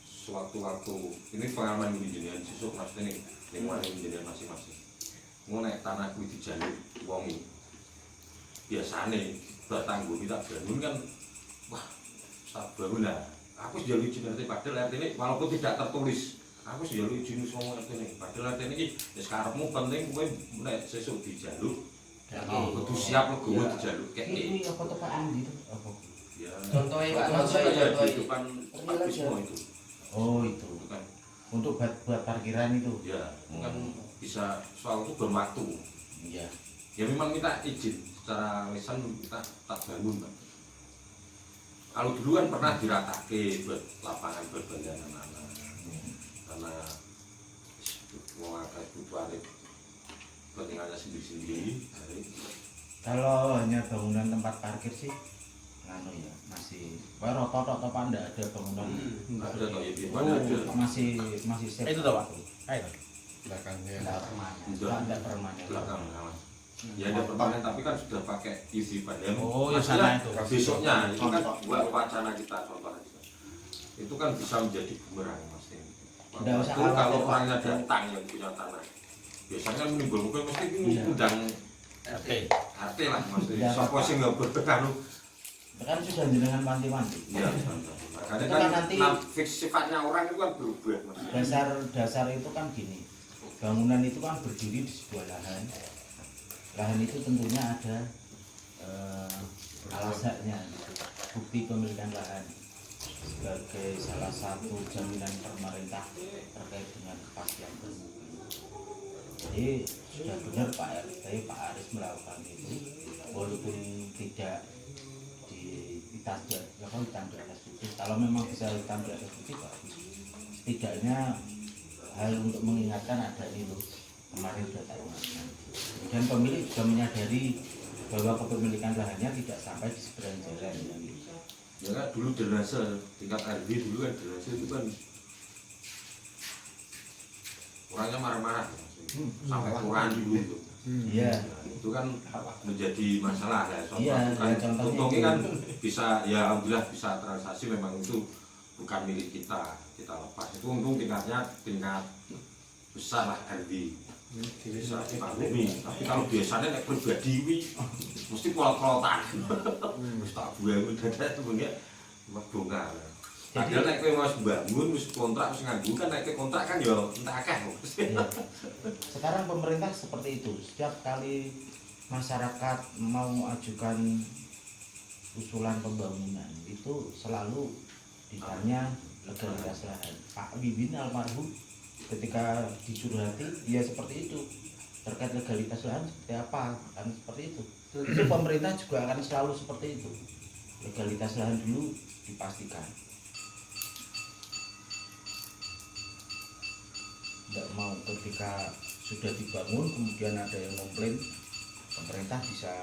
Sewaktu-waktu ini pengalaman engineer besok mas ini lingkungan engineer masing-masing. Mulai tanah kuwi dijaluk wongi. Biasanya batang gue tak bangun kan, wah tak bangun lah. Aku sudah izin RT padahal RT ini walaupun tidak tertulis. Aku sudah izin semua RT ini. Padahal RT ini ya sekarangmu penting gue mulai sesuk dijaluk. Kudu siap lo gue dijaluk kayak Ini apa tepaan gitu? Apa? ya. Contohnya Pak, Contohnya contohnya. di depan tempat bismo itu. Oh itu. Bukan. Untuk buat parkiran itu. Ya, kan bisa soal itu berwaktu. Iya. Ya memang minta izin secara lisan kita tak bangun Pak. Kalau dulu kan pernah diratake buat lapangan berbanyak anak-anak karena mau agak kebutuhan kepentingannya sendiri-sendiri. Kalau hanya bangunan tempat parkir sih, nganu ya masih. Wah rotot apa enggak ada bangunan? Ada toh ya Oh, ada. masih safe. Itu toh, Pak? Ayo. belakangnya Enggak permanen. Enggak. Enggak permanen. Belakang awas. Ya ada permanen tapi kan sudah pakai EV padam. Oh, ya Maksudnya, sana itu. besoknya itu kan buat wacana kita contoh aja. Itu kan bisa menjadi bumerang Mas. Nggak usah Itu kalau khawatir, Pak. orangnya datang yang punya tanah. Biasanya menimbulkan mesti Iya. undang RT. RT lah Mas. Iya, Sopo Pak. sing nggak berkanu. Kan sudah jenengan wanti-wanti. Iya, makanya Itu kan kan nanti- fix sifatnya orang itu kan berubah Mas. Dasar itu kan gini. Bangunan itu kan berdiri di sebuah lahan. Lahan itu tentunya ada alasannya, gitu. Bukti pemilikan lahan sebagai salah satu jaminan pemerintah terkait dengan kepastian hukum. Jadi sudah benar Pak RT, Pak Aris melakukan itu, walaupun tidak hitam di atas putih. Kalau memang bisa hitam di atas putih bagus. Setidaknya hal untuk mengingatkan ada itu kemarin sudah tak ingatkan. Dan pemilik juga menyadari bahwa kepemilikan lahannya tidak sampai di seberang jalan. Ya kan dulu drainase tingkat RW dulu kan drainase itu kan orangnya marah-marah sampai kurang dulu itu. Iya. Itu kan menjadi masalah ya. Iya, Kan ya, contohnya untungnya itu. kan bisa ya alhamdulillah bisa transaksi memang itu bukan milik kita lepas itu untung tingkat besar lah RW bisa dimaklumi. Tapi kalau biasanya nek pribadi wi mesti kolot-kolotan wis tak buang dadak sebenarnya bongkar. Padahal nek kowe mau bangun wis kontrak wis nganggo kan nek kontrak kan ya entek akeh. Iya. Sekarang pemerintah seperti itu. Setiap kali masyarakat mau ajukan usulan pembangunan itu selalu ditanya legalitas lahan. Pak Bibin almarhum ketika dicurhati ya seperti itu, terkait legalitas lahan seperti apa kan seperti itu. Itu pemerintah juga akan selalu seperti itu, legalitas lahan dulu dipastikan. Tidak mau ketika sudah dibangun kemudian ada yang komplain, pemerintah bisa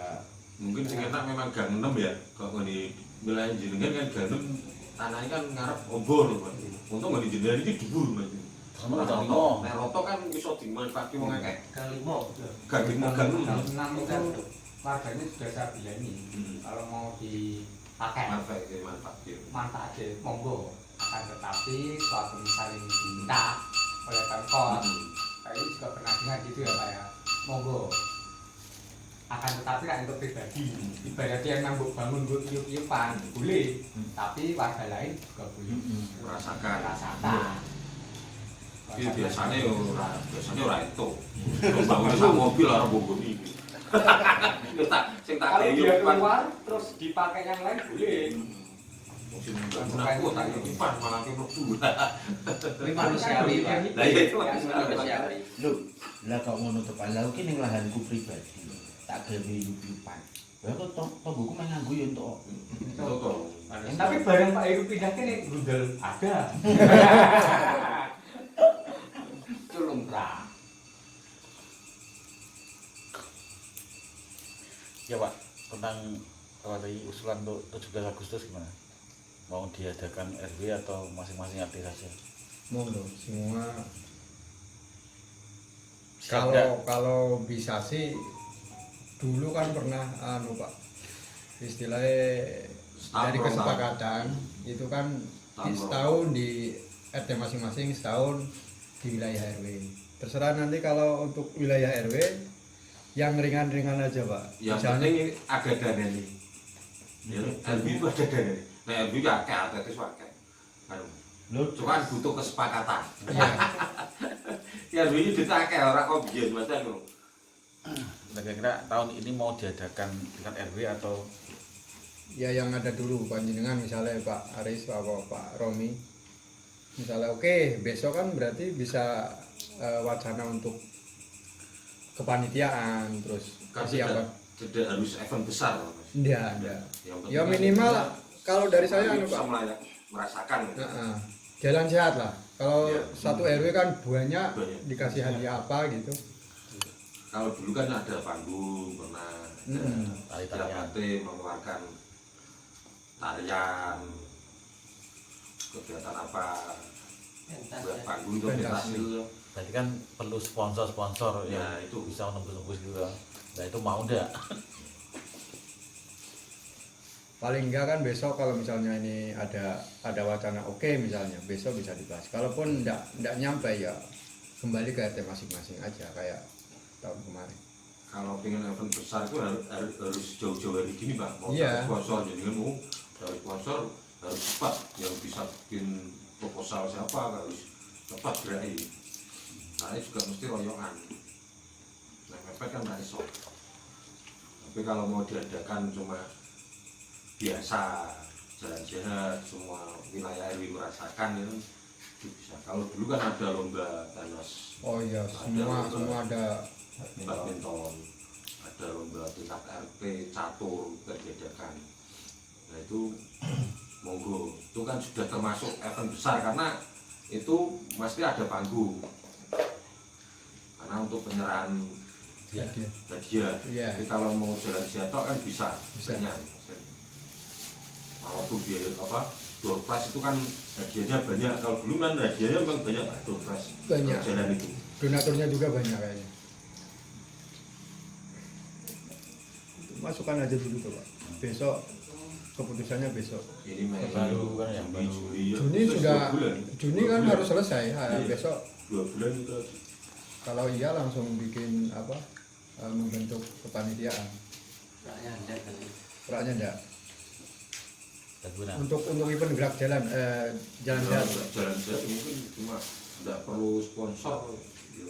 Mungkin sing enak memang gang 6 ya. Kok ngene wilayah jenengan kan gang 6 tanahnya kan ngarep obor Pak. Untung ngene jenengan iki dhuwur Mas. Kamu udah ngomong. Nek roto kan iso dimanfaatke wong akeh. Gang 5. Gang 5 gang 6. Kalau 6 itu warganya sudah saya bilangin kalau mau dipakai manfaatnya monggo, akan tetapi suatu misalnya diminta oleh Pemkot, saya ini juga pernah dengar gitu ya Pak ya, monggo akan tetapi kan untuk pribadi ibaratnya yang nambah bangun buat tiup-tiupan boleh, tapi warga lain juga boleh Merasakan. merasakan. Iki biasane ora itu. Bangun sak mobil ora bonggol iki. Sing tak Kalau kei dia pan keluar terus dipakai yang lain boleh. sing aku tak kei pan malah ke mlebu. Tapi manusiawi Pak. Lah iya itu Manusiawi. Loh, lah kok ngono to Pak, lha iki ning lahanku pribadi tak gawe yupipan. Ya kok tonggoku main nganggo ya entuk. Toto. Tapi bareng Pak Heru pindah kene gundel ada. Culumrah. Ya Pak, tentang kalau tadi usulan untuk 17 Agustus gimana? Mau diadakan RW atau masing-masing RT saja? Monggo semua. Siap nggak? Kalau bisa sih dulu kan pernah Pak istilahnya dari kesepakatan itu kan setahun di RT masing-masing, setahun di wilayah RW. Terserah nanti kalau untuk wilayah RW yang ringan-ringan aja Pak. Yang Misalnya penting ada dana nih. Ya, LB itu ada dana nih. Nah, LB ya akeh, atletis akeh. Cuma butuh kesepakatan. iya, Ya LB ini ditakeh orang kok biyen macam ngono. Nah, kira-kira tahun ini mau diadakan tingkat RW atau ya yang ada dulu panjenengan misalnya Pak Aris atau Pak Romi. Misalnya oke, besok kan berarti bisa wacana untuk kepanitiaan terus Kan persiapan. tidak harus event besar. Enggak. Yang penting Ya minimal kalau dari saya bisa Pak. merasakan. Jalan sehat lah. Kalau Ya. satu RW kan banyak Banyak. dikasih hadiah apa gitu. Kalau dulu kan ada panggung, pernah tari-tarian? RT mengeluarkan tarian, kegiatan apa, Pentas buat ya. panggung itu Pentas. pentas itu. berarti kan perlu sponsor-sponsor Ya, yang itu. bisa nembus-nembus gitu. Nah itu mau enggak? Paling enggak kan besok kalau misalnya ini ada wacana oke misalnya besok bisa dibahas. Kalaupun enggak nyampe ya kembali ke RT masing-masing aja kayak tahun kemarin. Kalau pengen event besar itu harus jauh-jauh dari gini Pak. Mau Iya. cari sponsor, jadi kan mau cari sponsor harus cepat. Yang bisa bikin proposal siapa harus cepat gerai. Karena juga mesti royongan. Nah, mepet kan nggak iso. Tapi kalau mau diadakan cuma biasa, jalan sehat, semua wilayah RW merasakan itu bisa. Kalau dulu kan ada lomba tenis, Oh iya, semua ada badminton, ada lomba tingkat RT, catur, diadakan. Nah itu monggo, itu kan sudah termasuk event besar karena itu mesti ada panggung. Karena untuk penyerahan hadiah. hadiah. Iya. Tapi kalau mau jalan sehat kan bisa. Bisa. Banyak. Kalau tuh biaya apa? Door prize itu kan hadiahnya banyak. Kalau dulu kan hadiahnya memang banyak Pak, door prize. Banyak. Jalan itu. Donaturnya juga banyak kayaknya. Masukkan aja dulu tuh Pak. Besok keputusannya besok. Ini Mei, Baru kan yang Juni, baru. Juli, ya. Juni Terus sudah 2 bulan. Juni 2 kan bulan. harus selesai. Iya. Besok 2 bulan itu. kalau iya langsung bikin apa? Membentuk kepanitiaan. Rakyat enggak kali. Raknya enggak. Gimana? Untuk event gerak jalan jalan Jalan sehat. jalan sehat mungkin cuma tidak perlu sponsor. Ya,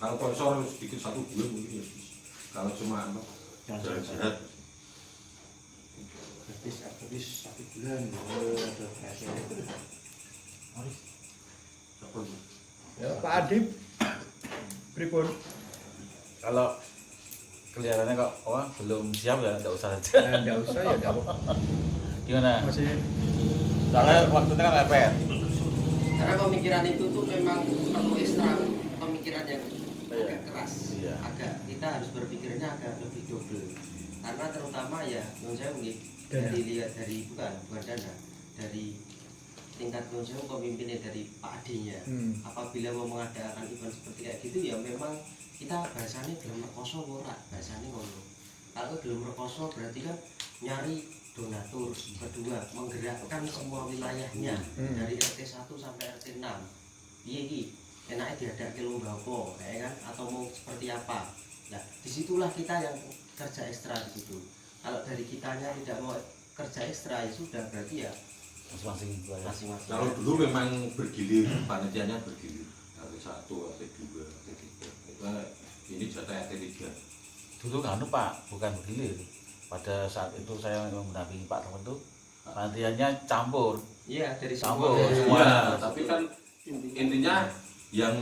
kalau sponsor sedikit 1 bulan mungkin ya bisa. Kalau cuma apa? Jalan sehat. Habis 1 bulan ada Apa itu? Ya, Pak Adib. Pripun? Kalau kelihatannya kok belum siap ya enggak usah aja. Enggak usah ya enggak apa. Gimana? Masih Soalnya waktunya kan mepet. Karena pemikiran itu tuh memang perlu ekstra pemikiran yang agak keras. Iya. Kita harus berpikirnya agak lebih double. Karena terutama ya menurut saya mungkin Dana. dari lihat dari bukan dana, dari tingkat menurut saya pemimpinnya dari Pak Ade-nya. Apabila mau mengadakan event seperti kayak gitu ya memang kita bahasanya belum rekoso ora, bahasanya ngono. Kalau belum rekoso berarti kan nyari donatur, kedua menggerakkan semua wilayahnya dari RT 1 sampai RT 6. Iya iki, enaknya diadakan lomba apa, ya kan? Atau mau seperti apa? Nah, disitulah kita yang kerja ekstra di situ. Kalau dari kitanya tidak mau kerja ekstra ya sudah berarti ya Masing-masing wilayah. masing-masing. Kalau dulu memang bergilir, panitianya bergilir. RT 1, RT 2, RT 3. Ini jatah RT 3. Dulu kan Pak, bukan bergilir. Pada saat itu saya mendampingi Pak Temen itu panitianya campur. Iya, dari Campur. semua. Semua. Iya, tapi kan intinya yang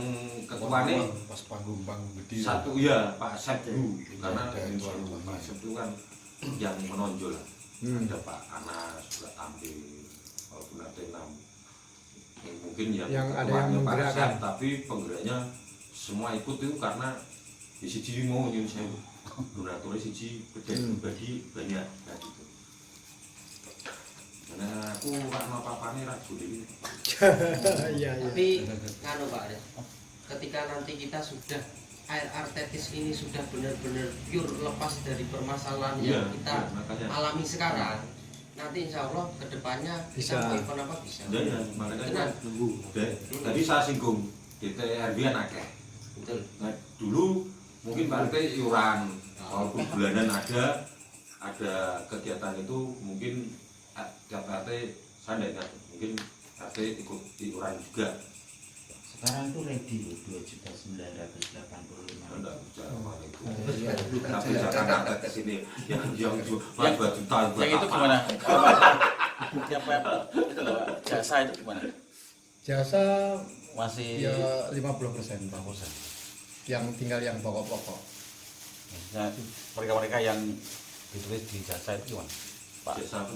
ketuanya pas panggung gede satu ya Pak Asep dulu Iya, karena ada yang tuan satu rumahnya. Pak Asep itu kan yang menonjol lah. Ada Pak Anas juga tampil, walaupun ada mungkin Yang ada yang keluarnya Pak menggerakkan. Hasan, tapi penggeraknya semua ikut itu karena di siji mau nyun sewu donaturnya siji pribadi banyak kayak gitu. Karena aku karena apa-apanya ragu deh. Iya. Tapi nganu Pak Aris, ketika nanti kita sudah air artetis ini sudah benar-benar pure lepas dari permasalahan yang kita makanya. alami sekarang, nanti insya Allah kedepannya Bisa. kita mau event apa bisa. Ya, makanya Benar. nunggu. Tadi saya singgung DTRB kan akeh. Betul. Nah, dulu mungkin Pak RT iuran, walaupun bulanan ada kegiatan itu mungkin tiap RT saya tidak ingat, mungkin RT ikut iuran juga. Sekarang tuh ready loh 2.985.000. Enggak bicara itu. Tapi jangan ada ke sini yang 2 juta Yang itu gimana? Yang itu loh, jasa itu gimana? Jasa Masih ya 50% Pak. Yang tinggal yang pokok-pokok. Nah, mereka-mereka yang ditulis di jasa itu gimana, Pak? Jasa apa?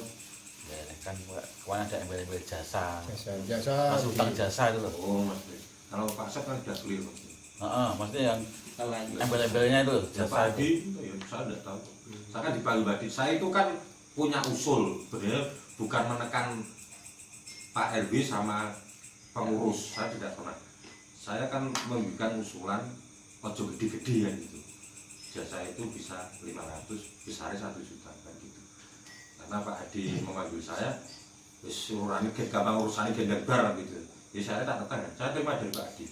Ya, kan kemana ada embel-embel jasa, Jasa masuk utang di- jasa itu loh. Oh, Mas. Kalau Pak Sep kan sudah clear. Mas. Maksudnya yang Kalau lanjut. embel-embelnya itu Ya, jasa Pak itu. Adi, ya, saya tidak tahu. Saya kan di Bali Badi. Saya itu kan punya usul, sebenarnya bukan menekan Pak RW sama pengurus. Saya tidak pernah. Saya kan memberikan usulan ojo gede-gede ya gitu. Jasa itu bisa 500, besarnya 1 juta kan gitu. Karena Pak Adi memanggil saya, wis urane gampang urusannya gendar gitu. Ya saya tak datang, saya terima dari Pak Adi.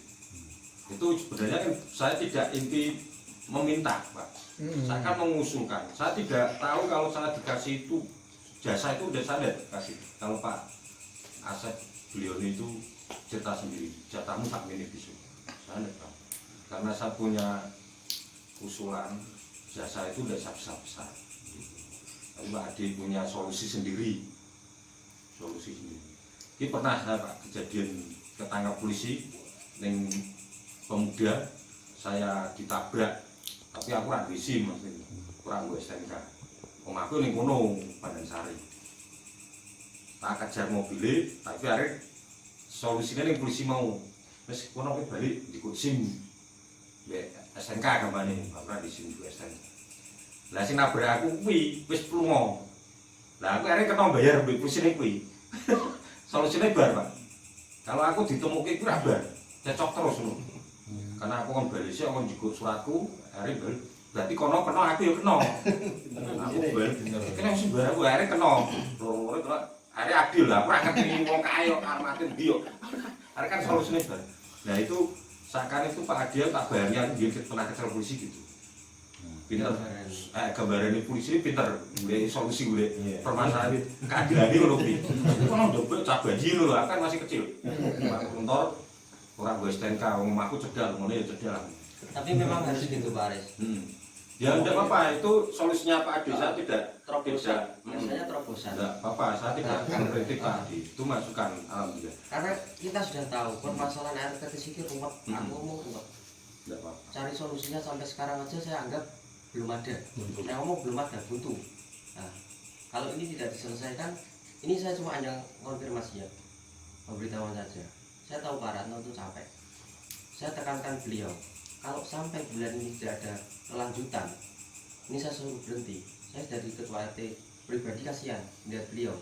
Itu sebenarnya kan saya tidak inti meminta, Pak. Saya kan mengusulkan. Saya tidak tahu kalau saya dikasih itu jasa itu udah saya kasih. Kalau Pak Asep beliau itu cerita sendiri, jatamu tak milik bisu. Saya tidak tahu. Karena saya punya usulan jasa itu udah besar-besar. Tapi Pak Adi punya solusi sendiri. Ini pernah saya Pak kejadian ketangkap polisi ning pemuda, saya ditabrak, tapi aku ora ngisi maksudnya, kurang gue STNK. Om aku ning kono Bandarsari. Tak kejar mobilnya, tapi akhirnya solusinya ning polisi mau, wis kono kowe balik ikut SIM, STNK gambarnya, ora di SIM juga STNK. Lah sing nabrak aku kuwi wis plungo. Lah aku akhirnya kena bayar mbek polisi ning kuwi. Solusinya bar, Pak. Kalau aku ditemukan itu bar, cecok terus loh. Karena aku kan balik sih, aku juga suratku, akhirnya balik. Berarti kono kena, aku ya kena. Aku balik, kena sih bar aku, akhirnya kena. Akhirnya adil lah, aku ngerti wong kaya, armatin bio. Akhirnya kan solusinya bar. Nah itu, seakan itu Pak Adian tak bayarnya, dia pernah kecil polisi gitu. Pinter, gambaran polisi pinter, boleh solusi boleh permasalahan keadilan ini loh. Itu kan udah cabaji loh, kan masih kecil. Pak Kuntor, orang gue STNK, ngomong aku cedal, ngomongnya ya cedal. Tapi memang harus gitu Pak Aris. Ya tidak apa-apa, itu solusinya Pak Adi, saya tidak Terobosan, biasanya terobosan. Tidak apa-apa, saya tidak akan kritik Pak Adi, itu masukan alhamdulillah. Karena kita sudah tahu permasalahan air artetis itu ruwet, aku ngomong ruwet. Tidak apa-apa. Cari solusinya sampai sekarang aja saya anggap belum ada. Saya ngomong belum ada, buntu. Nah, kalau ini tidak diselesaikan, ini saya cuma hanya konfirmasi ya, memberitahuan saja. Saya tahu Pak Ratno itu capek. Saya tekankan beliau, kalau sampai bulan ini tidak ada kelanjutan, ini saya suruh berhenti. Saya dari ketua RT pribadi kasihan melihat beliau,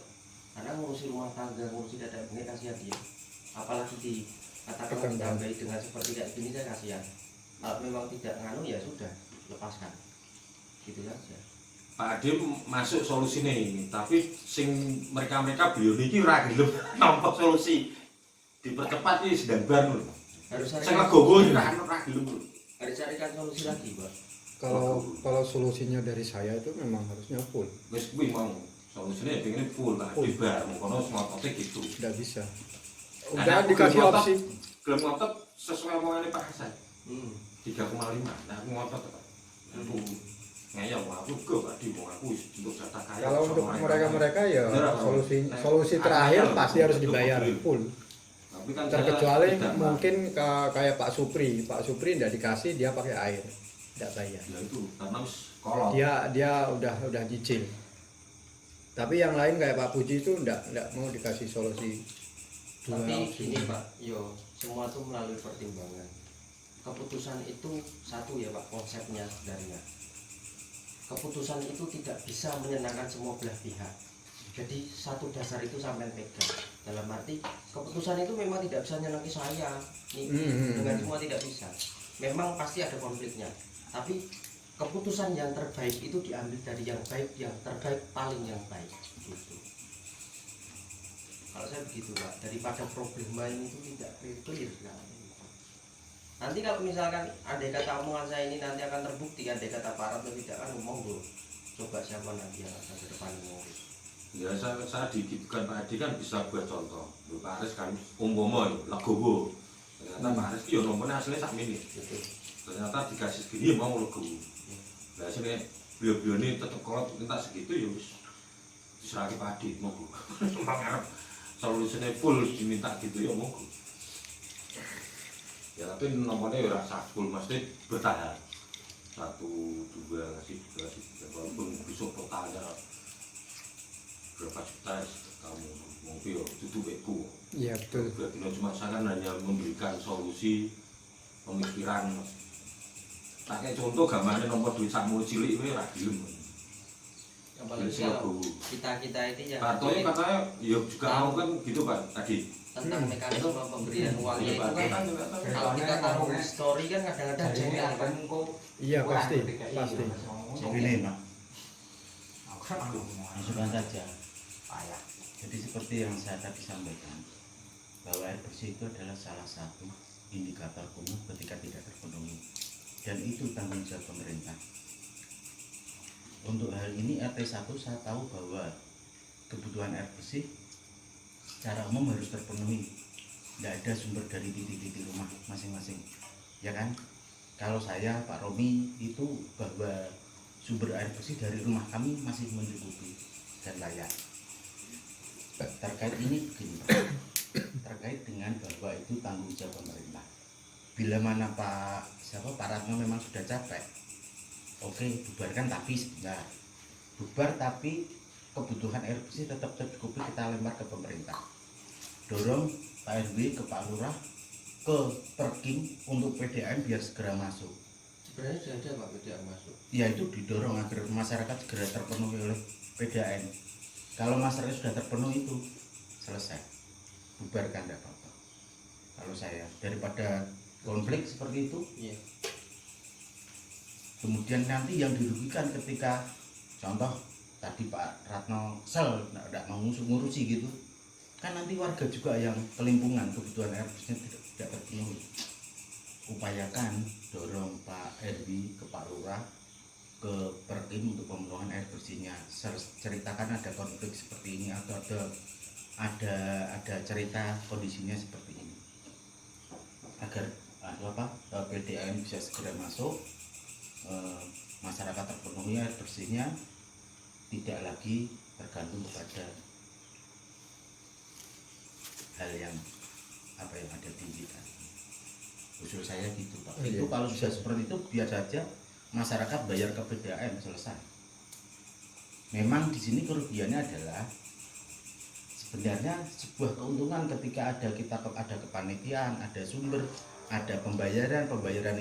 karena ngurusi rumah tangga, ngurusi dadak begini kasihan dia. Apalagi dikatakan ditambahi dengan seperti kayak gini, saya kasihan. Kalau memang tidak nganu ya sudah, lepaskan. Gitu saja. Pak Adi masuk solusi nih, tapi sing mereka beliau ini ora gelem nampa solusi. Dipercepat ini sedang baru. Harus Sing carikan, legowo ora gelem. harus carikan solusi lagi, Pak. Kalau solusinya dari saya itu memang harusnya full. Wis kuwi mau solusinya pengen full Pak Adi bar, kono ngotot gitu. Tidak bisa. Karena Udah aku dikasih gelem ngotot, opsi. Gelem ngotot sesuai omongane Pak Hasan. 3,5. Nah aku ngotot Pak. Aku ngeyel aku go Pak Adi wong aku wis untuk jatah kaya. Kalau untuk mereka ya Bener, solusi terakhir pasti harus dibayar full. Tapi kan Terkecuali saya tidak mungkin kayak Pak Supri tidak dikasih, dia pakai air. tidak bayar. Ya itu karena wis kolot. Dia udah cicil. Tapi yang lain kayak Pak Puji itu enggak mau dikasih solusi dua Tapi opsi. gini Pak, yo semua tuh melalui pertimbangan. Keputusan itu satu ya Pak, konsepnya sebenarnya. Keputusan itu tidak bisa menyenangkan semua belah pihak. Jadi satu dasar itu sampai pegang. Dalam arti keputusan itu memang tidak bisa menyenangi saya, dengan semua tidak bisa. Memang pasti ada konfliknya. Tapi keputusan yang terbaik itu diambil dari yang baik, yang terbaik paling yang baik. Gitu. Kalau saya begitu Pak, daripada problema ini itu tidak clear. Nanti kalau misalkan andai kata omongan saya ini nanti akan terbukti, andai kata parah atau tidak kan monggo. Coba siapa nanti yang akan ke depan ngomong. Ya saya digitukan Pak Adi kan bisa buat contoh. Lho, Pak Aris kan umpama legowo. Ternyata Pak Aris ki yo nomornya aslinya sak mini. Ternyata dikasih segini mau legowo. Lah sini beliau ini tetap kolot minta segitu ya wis diserahke Pak Adi monggo. Semangat solusinya full diminta gitu ya monggo. Ya tapi nomornya ya rasa full mesti bertahan. 1, 2 ngasih 3 walaupun besok totalnya berapa juta kamu mungkin ya itu beku. Iya betul. Berarti cuma saya kan hanya memberikan solusi pemikiran. Pakai contoh gambarnya nomor duit sakmu cilik ini ora gelem. Apalagi kalau kita ini yang Kartonya katanya ya juga mau kan gitu Pak tadi. tentang mekanisme pemberian uangnya itu kan kalau kita taruh story kan kadang-kadang jengkel kan. Iya pasti. Ini Pak, masukkan saja. Jadi seperti yang saya tadi sampaikan, bahwa air bersih itu adalah salah satu indikator kumuh ketika tidak terpenuhi, dan itu tanggung jawab pemerintah. Untuk hal ini RT 1 saya tahu bahwa kebutuhan air bersih secara umum harus terpenuhi. Tidak ada sumber dari titik-titik rumah masing-masing, ya kan? Kalau saya Pak Romi itu bahwa sumber air bersih dari rumah kami masih mencukupi dan layak. Terkait ini begini, terkait dengan bahwa itu tanggung jawab pemerintah. Bila mana Pak Ratno memang sudah capek, oke bubarkan tapi sebentar, bubar tapi kebutuhan air bersih tetap tercukupi, kita lempar ke pemerintah. Dorong Pak RW ke Pak Lurah ke Perkim untuk PDAM biar segera masuk. Sebenarnya sudah ada Pak PDAM masuk. Ya itu didorong agar masyarakat segera terpenuhi oleh PDAM. Kalau masyarakat sudah terpenuhi itu selesai, bubarkan tidak apa-apa. Kalau saya daripada konflik seperti itu, Iya. kemudian nanti yang dirugikan ketika contoh tadi Pak Ratno tidak mau ngurusi gitu, kan nanti warga juga yang kelimpungan, kebutuhan air bersihnya tidak terpenuhi. Upayakan dorong Pak RW ke Pak Lurah ke Perkim untuk pemenuhan air bersihnya. Ceritakan ada konflik seperti ini atau ada cerita kondisinya seperti ini agar PDAM bisa segera masuk, masyarakat terpenuhi air bersihnya, tidak lagi tergantung kepada hal yang ada di kita. Usul saya gitu Pak. Itu kalau sudah seperti itu biar saja masyarakat bayar ke PDAM, selesai. Memang di sini kerugiannya adalah sebenarnya sebuah keuntungan ketika ada kepanitiaan, ada sumber, ada pembayaran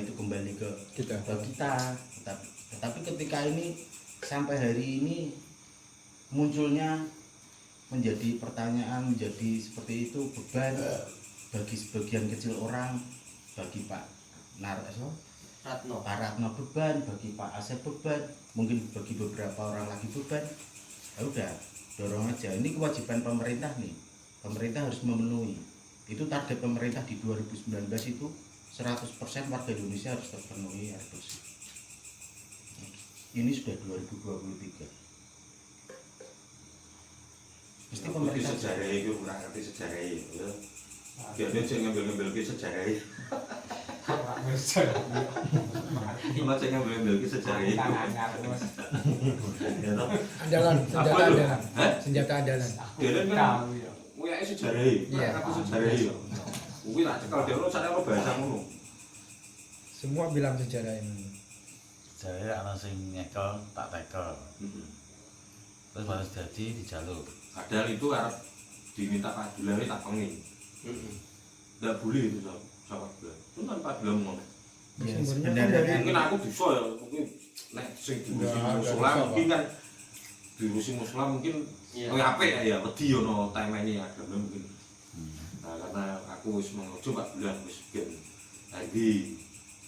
itu kembali ke kita. Tetapi ketika ini sampai hari ini munculnya menjadi pertanyaan, menjadi seperti itu beban bagi sebagian kecil orang, bagi Pak Ratno beban, bagi Pak Asep beban, mungkin bagi beberapa orang lagi beban. Ya udah, dorong aja. Ini kewajiban pemerintah nih. Pemerintah harus memenuhi. Itu target pemerintah di 2019 itu 100% warga Indonesia harus terpenuhi air bersih. Ini sudah 2023. Mesti pemerintah sejarah itu kurang ngerti sejarah itu. Biar dia ngambil sejarah itu. Cuma saya ngambil sejarah itu. Senjata andalan. Dia kan punya sejarah itu. Aku sejarah itu. Mungkin tak cekal dia lo saya lo bahasa ngono. Semua bilang sejarah ini. Jare ana sing nyekel tak tekel. Terus baru jadi dijaluk. Padahal itu harap diminta keadilan tak pengen. Tidak boleh itu sama bilang. Itu tanpa bilang ngomong. Ya, Sebenarnya sebenarnya kan Mungkin aku bisa ya, mungkin nek sing diurusi musola mungkin kan diurusi musola mungkin Iya. kowe apik ya wedi ono timene agama mungkin. Nah, karena aku wis mengojo 4 bulan wis ben tadi.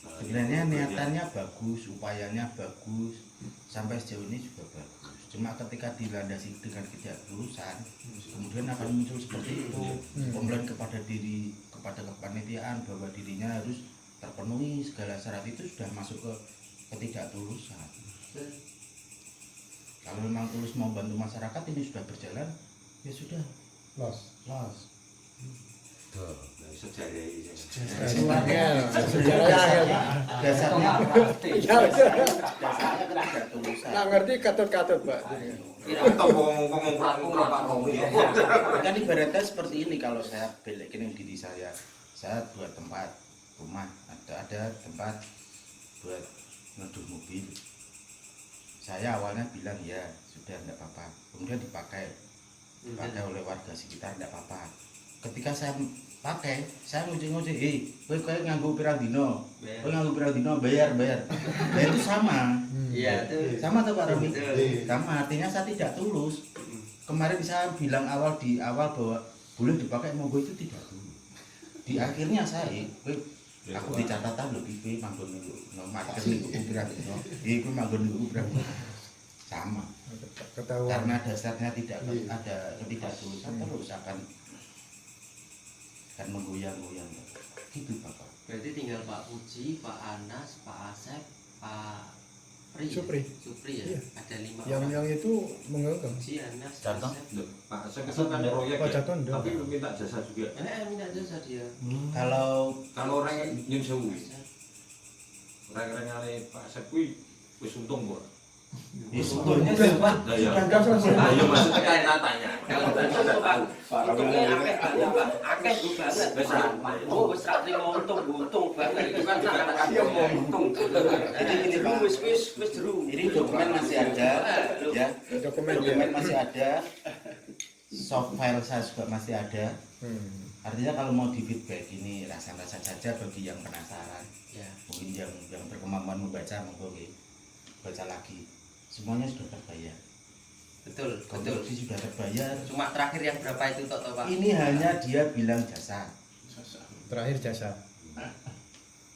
sebenarnya niatannya bagus, upayanya bagus, sampai sejauh ini juga bagus. Cuma ketika dilandasi dengan ketidaklurusan, kemudian akan muncul seperti itu, komplain kepada kepanitiaan bahwa dirinya harus terpenuhi segala syarat, itu sudah masuk ke ketidaktulusan. Kalau memang tulus mau bantu masyarakat, ini sudah berjalan, ya sudah los. Tuh. Sejarah ini. Semuanya sejarahnya dasarnya ketidaktulusan. nggak ngerti katut-katut Pak. Atau ngomong-ngomong Pak Romi. Kan ibaratnya seperti ini, kalau saya belekin diri saya buat tempat rumah, ada tempat buat ngeduh mobil. Saya awalnya bilang ya sudah enggak apa-apa, kemudian dipakai oleh warga sekitar, enggak apa-apa. Ketika saya pakai, saya nguji-nguji, kowe nganggo pirang dino, bayar. Nah itu sama. Iya, itu. Sama tuh Pak Romi. Betul. Sama, artinya saya tidak tulus. Kemarin saya bilang di awal bahwa boleh dipakai, monggo, itu tidak tulus. Di akhirnya saya, aku di catatan lebih piye manggon niku, market niku pirang dino. Iku manggon niku pirang dino. Sama. Ketahuan. Karena dasarnya tidak ada ketidaktulisan, terus akan menggoyang-goyang. Gitu Bapak. Berarti tinggal Pak Puji, Pak Anas, Pak Asep, Pak Supri. ya. Iya. Ada 5 orang. Yang itu mengagum. Puji, Anas, Jatuh. Asep. Pak, saya kesel kan proyek Pak ya, Jatuh enggak. tapi minta jasa juga. Minta jasa dia. Kalau Kalau orang yang nyun sewu, orang-orangnya Pak Asep kuwi wis untung kok. sebetulnya Pak Nah, ya. sudah selesai. Nah, ya maksudnya kan tanya. Kalau saya tahu. Untungnya akeh banget, Pak. Akeh banget. Oh, wis ra trimo untung banget. Itu kan kata-kata untung. Jadi ini Pak, Wis jeru. ini dokumen masih ada, ya. Dokumen Masih ada, soft file saya juga masih ada. Artinya kalau mau di feedback ini rasa-rasa saja bagi yang penasaran, Ya. mungkin yang berkemampuan membaca, monggo baca lagi. Semuanya sudah terbayar. Betul. Konstruksi sudah terbayar. Cuma terakhir yang berapa itu toh, Pak? Ini hanya dia bilang jasa. terakhir jasa.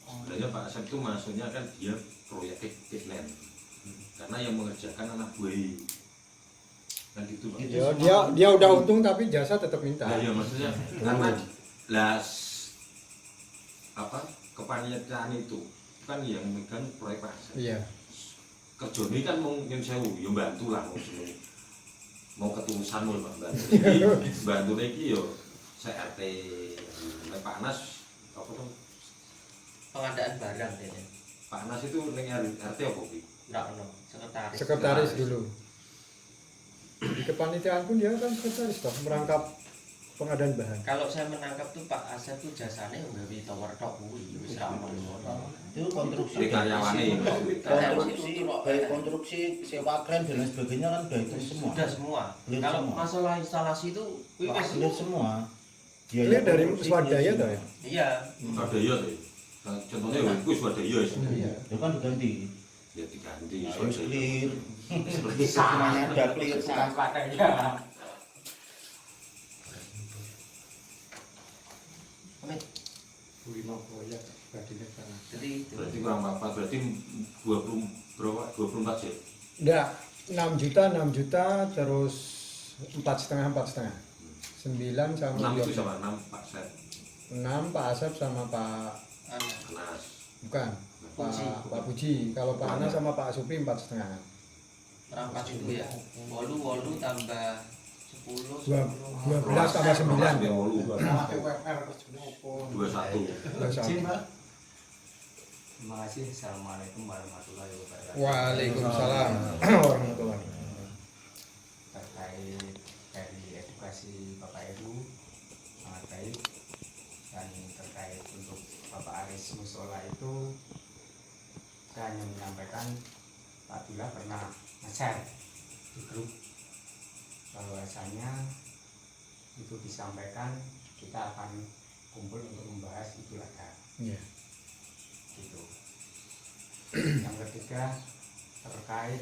Sebenarnya Pak Asep itu maksudnya kan dia proyek kitland. Karena yang mengerjakan anak buah. Kan gitu Pak. Dia udah untung tapi jasa tetap minta. Nah, ya maksudnya karena kepanitiaan itu kan yang megang proyek Pak Asep. Iya. Kerja ini kan mau nyun sewu, ya bantu lah mau ketulusan mau bantu. Jadi bantu ini yo saya RT Pak Anas apa tuh? Pengadaan barang ini. Pak Anas itu neng RT apa Pi? Enggak ono, sekretaris. Sekretaris dulu. Di kepanitiaan pun dia kan sekretaris toh, merangkap pengadaan bahan. Kalau saya menangkap tuh Pak Asep tuh jasanya nggawe tower tok kuwi wis ra ono. Itu konstruksi, Di karyawannya. baik konstruksi, sewa kren dan lain sebagainya kan udah itu semua. Sudah semua. Clear Kalau semua. masalah instalasi itu wis Clear semua. Ini dari konstruksi, swadaya clear toh ya? semua. iya. Swadaya tuh. Nah, contohnya ya itu swadaya ya. Itu kan diganti. Ya diganti Harus swadaya. clear. Semuanya udah clear sah. Amin. Jadi itu. Berarti kurang apa? Berarti 20 berapa? 24 ya? Enggak, 6 juta terus 4,5 9 sama 6 itu 12. sama 6 Pak Set 6 Pak Asep sama Pak Anas. bukan Puji. Pak Puji. Kalau Pak Anas sama Pak Supri 4,5. Perangkat itu ya. 8 tambah 10 12 tambah 9. 21. Terima kasih. Assalamualaikum warahmatullahi wabarakatuh. Waalaikumsalam warahmatullahi wabarakatuh. Terkait dari edukasi Bapak Ibu sangat baik, dan terkait untuk Bapak Aris Musola itu Saya hanya menyampaikan Pak Dula pernah nge-share di grup bahwasanya itu disampaikan kita akan kumpul untuk membahas Idul Adha. Iya. Gitu. Yang ketiga terkait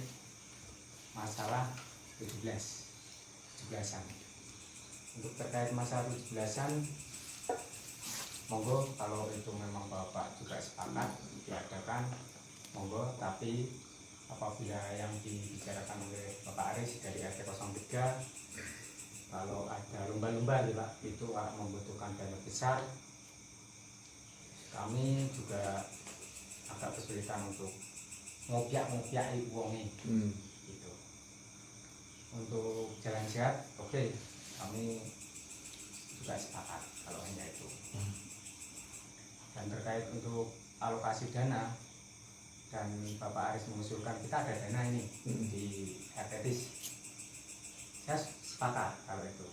masalah 17-an. Untuk terkait masalah 17-an, monggo kalau itu memang Bapak juga sepakat diadakan, monggo. Tapi apabila yang dibicarakan oleh Bapak Aris dari RT 03, kalau ada lomba-lomba ya Pak, itu membutuhkan dana besar, kami juga agak kesulitan untuk ngopiak-ngopiaki uangnya. Gitu. Untuk jalan sehat, oke, kami juga sepakat kalau hanya itu. Dan terkait untuk alokasi dana, dan Bapak Aris mengusulkan kita ada dana ini di RTTIS, saya sepakat kalau itu.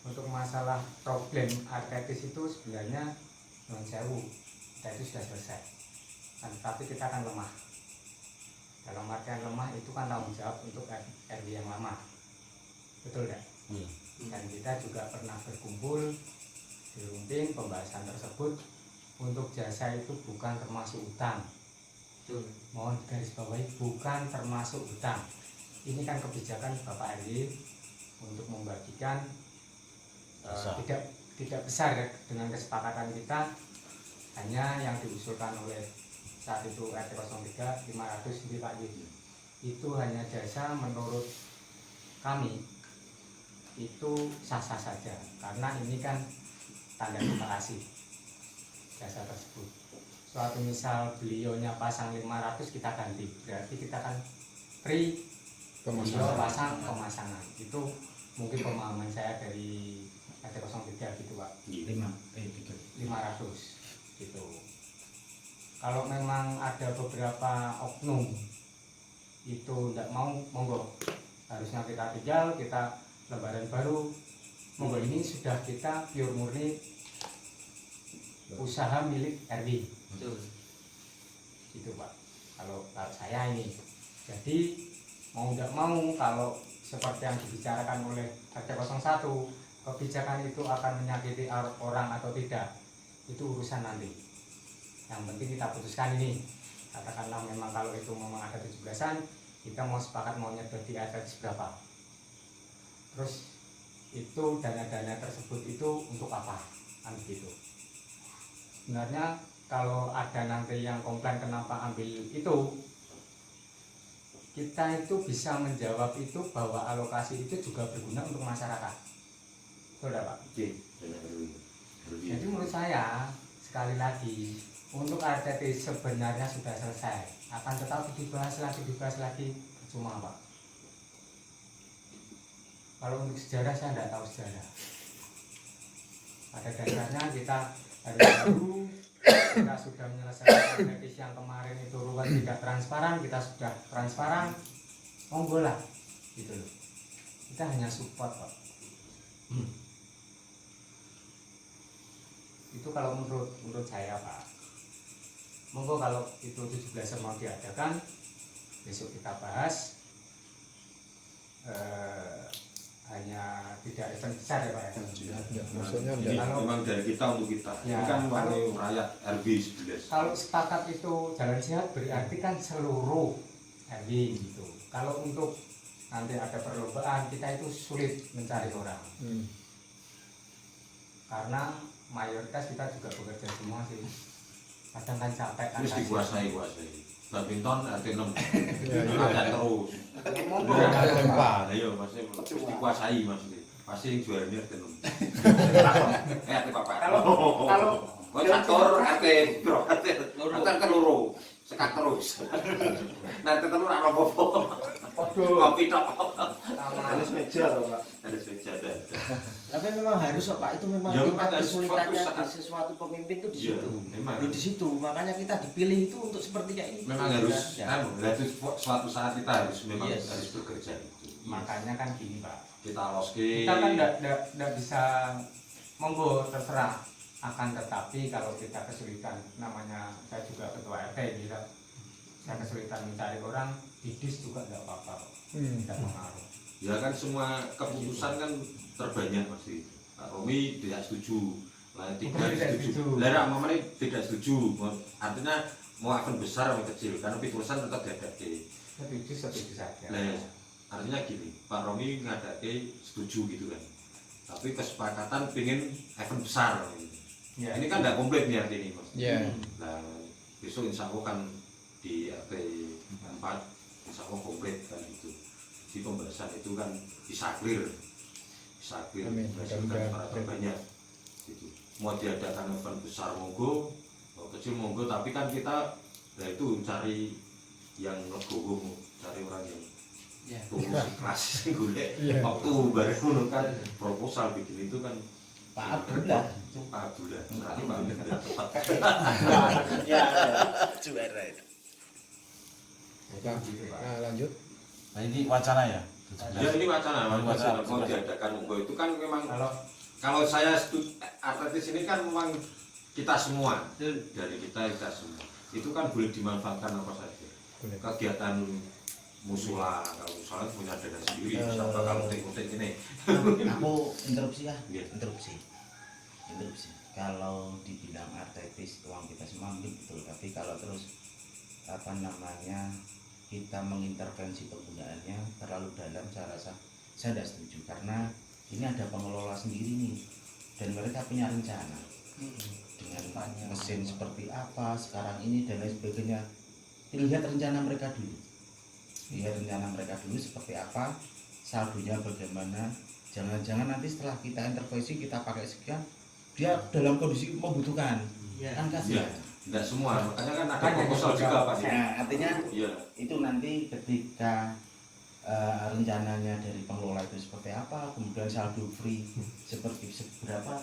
Untuk masalah problem RTTIS itu sebenarnya non sewu, kita itu sudah selesai. Tapi kita akan lemah. Dalam artian lemah itu kan tanggung jawab untuk RW yang lama, betul tidak? Dan kita juga pernah berkumpul di Rumping, pembahasan tersebut untuk jasa itu bukan termasuk utang. Mohon garis bawahi, bukan termasuk utang. Ini kan kebijakan Bapak RW untuk membagikan tidak besar ya, dengan kesepakatan kita. Hanya yang diusulkan oleh saat itu RT 03 500 di Pak Yudi. Itu hanya jasa menurut kami itu sah-sah saja, karena ini kan tanda terima kasih jasa tersebut. Suatu misal beliaunya pasang 500 kita ganti, berarti kita kan free beliau pasang pemasangan. Itu mungkin pemahaman saya dari RT 03 gitu Pak. 500 gitu. Kalau memang ada beberapa oknum itu tidak mau, monggo, harusnya kita tinggal, kita lembaran baru, monggo. Ini sudah kita pure murni usaha milik RW. Gitu Pak, kalau saya ini. Jadi mau tidak mau, kalau seperti yang dibicarakan oleh RT 01, kebijakan itu akan menyakiti orang atau tidak, itu urusan nanti. Yang penting kita putuskan ini. Katakanlah memang kalau itu memang ada 17-an, kita mau sepakat mau nyedot di atas berapa. Terus itu dana-dana tersebut itu untuk apa? Kan begitu. Sebenarnya kalau ada nanti yang komplain kenapa ambil itu, kita itu bisa menjawab itu bahwa alokasi itu juga berguna untuk masyarakat. Betul tidak Pak? Jadi menurut saya, sekali lagi, untuk RTT sebenarnya sudah selesai, akan tetapi dibahas lagi percuma Pak. Kalau untuk sejarah saya tidak tahu sejarah. Pada dasarnya kita harus tahu, kita sudah menyelesaikan RTT yang kemarin itu ruwet tidak transparan, kita sudah transparan, monggo lah, gitu loh. Kita hanya support Pak. Itu kalau menurut saya Pak. Monggo kalau itu 17 mau diadakan, besok kita bahas. Hanya tidak event besar ya Pak ya. Maksudnya Ini memang dari kita untuk kita. Ya, ini kan kalau- rakyat RB 11. Kalau sepakat itu jalan sehat berarti kan seluruh RW gitu. Kalau untuk nanti ada perlombaan, kita itu sulit mencari orang. Karena mayoritas kita juga bekerja semua sih. Kadang kan capek kan. Terus dikuasai. Badminton RT 6. Ya, Ada terus. Monggo. Nah, iya pasti dikuasai maksudnya. Pasti juaranya RT 6. RT Papa. Kalau catur RT bro, RT keloro. Sekat terus. Nanti telur ana apa-apa. waduh, Kopi tok. Anis meja loh Pak. Ada sejadah. Tapi memang harus kok Pak, itu memang Ya, tingkat harus kesulitannya fokus di sesuatu pemimpin itu di Iya, situ. memang. Loh, di situ makanya kita dipilih itu untuk seperti kayak ini. Memang harus Ya. harus suatu saat kita harus memang Yes. harus bekerja itu. makanya kan gini Pak. Kita loski. Kita kan tidak bisa, monggo terserah. Akan tetapi kalau kita kesulitan, namanya saya juga ketua RT gitu, saya kesulitan mencari orang, didis juga nggak apa-apa, tidak pengaruh. Ya kan semua keputusan kan terbanyak pasti. Pak Romi tidak setuju, lah tiga Tidak setuju. setuju. Lah Mama ini tidak setuju. Artinya mau event besar atau kecil karena pitusan tetap diadake. Setuju saja. Lah ya, artinya gini, Pak Romi ngadake setuju gitu kan. Tapi kesepakatan pengen event besar. Ya. Ini kan nggak komplit nih arti ini Mas. Iya. Nah besok insya Allah kan di RT 4 insya Allah komplit kan itu. Di pembahasan itu kan bisa clear Amin. menghasilkan Mudah-mudahan para terbanyak gitu. Mau diadakan event besar monggo, mau kecil monggo, tapi kan kita ya itu cari yang legowo, cari orang yang Ya. tulus ikhlas golek Iya. waktu bareng kan proposal bikin itu kan Pak Abdullah. Pak Abdullah, berarti Pak Abdullah tepat. Ya, juara itu. Nah, lanjut. Nah ini wacana ya? Ya ini wacana mau Wacana. diadakan monggo itu kan memang Kalau kalau saya atletis ini kan memang kita semua dari kita semua itu kan boleh dimanfaatkan apa saja Boleh. kegiatan musula kalau misalnya punya dana sendiri sampai kalau teknik ini Aku interupsi ya, Iya. interupsi. Kalau dibilang artetis uang kita semua mungkin betul, tapi kalau terus apa namanya kita mengintervensi penggunaannya terlalu dalam, saya rasa saya tidak setuju karena ini ada pengelola sendiri nih dan mereka punya rencana dengan mesin seperti apa sekarang ini dan lain sebagainya. Lihat rencana mereka dulu. Lihat rencana mereka dulu seperti apa, saldonya bagaimana. Jangan-jangan nanti setelah kita intervensi kita pakai sekian, dia dalam kondisi membutuhkan, kan kasihan. tidak semua makanya kan ada proposal juga Pak. Nah, artinya Iya. itu nanti ketika rencananya dari pengelola itu seperti apa, kemudian saldo free seperti seberapa,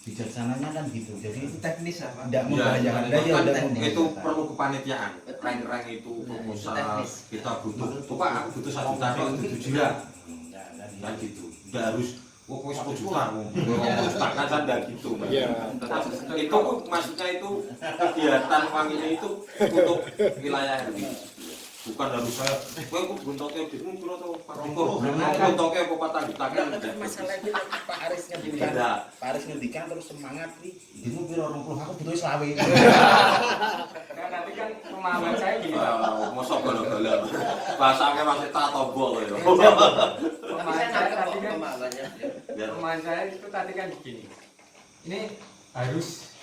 bijaksananya kan gitu. Jadi teknis apa? tidak Ya, membahayakan. itu kan Udah itu membahayakan. perlu kepanitiaan. Rank-rank itu proposal kita butuh. Tuh Pak, aku butuh 1 juta, Pak, 7 juta. Kan gitu. Enggak harus kowe 10 juta. 10 juta kan enggak gitu, Pak. Iya. Itu maksudnya itu kegiatan wanginya itu untuk wilayah RW. Bukan harus saya, kowe kok buntoknya dhewe piro to, Pak Diko? Buntoknya apa 4 juta kan? Masalah itu Pak Aris ngendikan. Tidak. Pak Aris ngendikan terus semangat nih. Dino piro 20, aku butuh 20. kan nanti kan pemahaman saya gini Pak. Mosok gala-gala. Bahasanya masih tak tombol ya. Pemahaman saya tadi kan pemahaman saya itu tadi kan begini. Ini harus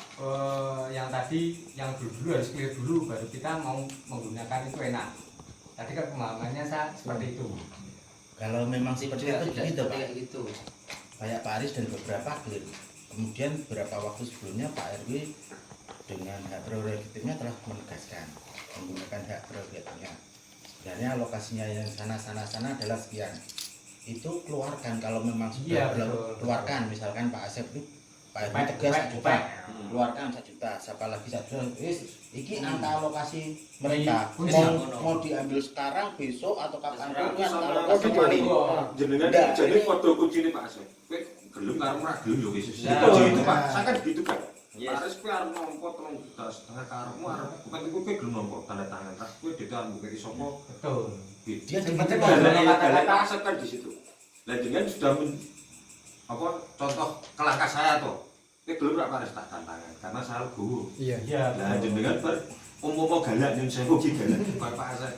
yang tadi yang dulu harus clear dulu baru kita mau menggunakan itu enak. Tadi kan pemahamannya saya seperti itu. Kalau memang seperti itu gitu Pak. Kayak gitu. Kayak Pak Aris dan beberapa clear. Kemudian beberapa waktu sebelumnya Pak RW dengan hak prerogatifnya telah menegaskan menggunakan hak prerogatifnya. Sebenarnya alokasinya yang sana adalah sekian. Itu keluarkan kalau memang sudah Iya, betul. keluarkan. Misalkan Pak Asep itu Pak RW Baik, tegas baik, 1 juta, baik. keluarkan 1 juta. Siapa lagi 1 juta? Iki angka alokasi mereka. Iya, Mau diambil sekarang, besok atau kapan Aku kan sama alokasi sama paling. jenengan Nggak, jadi ini- foto kuncine Pak Asep. Kowe gelem karo ora gelem yo wis. Nah, Itu itu Pak. nah. Saya kan gitu Pak. Yes. Pak Aris kowe arep nampa 3 juta setengah karepmu arep bukan kowe gelem nampa tanda tangan. Tas kowe dhewe arep mbukeki sapa? Betul. Dia Seperti gitu. Galak Pak Asep kan di situ. Lah jenengan sudah apa contoh kelangkah saya tuh. Kowe gelem ora Pak Aris tak tantangan karena saya legowo. Iya. Iya. Lah jenengan umpama galak nyun sewu ki galak kaya Pak Asep.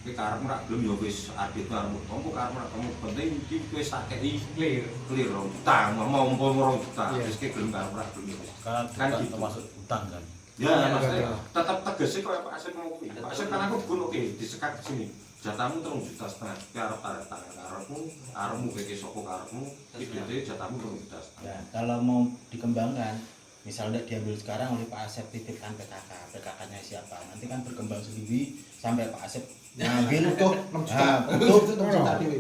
Kowe karepmu rak gelem ya wis adit karepmu. Kamu karepmu rak kamu penting iki wis tak kei Clear. clear rong juta, mau umpama 2 juta. Iya. Wis ki gelem karepmu rak gelem. Karena Kan bukan gitu. termasuk utang kan. Ya, maksudnya tetap tegas sih kaya Pak Asep mau kuwi. Pak Asep kan aku bukan oke disekat ke sini. Jatahmu 3 juta setengah. Kowe arep tarik tangan karepmu, arepmu keke sapa karepmu, iki dhewe jatahmu 3 juta setengah. Ya, kalau mau dikembangkan, misalnya diambil sekarang oleh Pak Asep titipkan PKK-nya siapa? Nanti kan berkembang sendiri sampai Pak Asep ngambil tuh,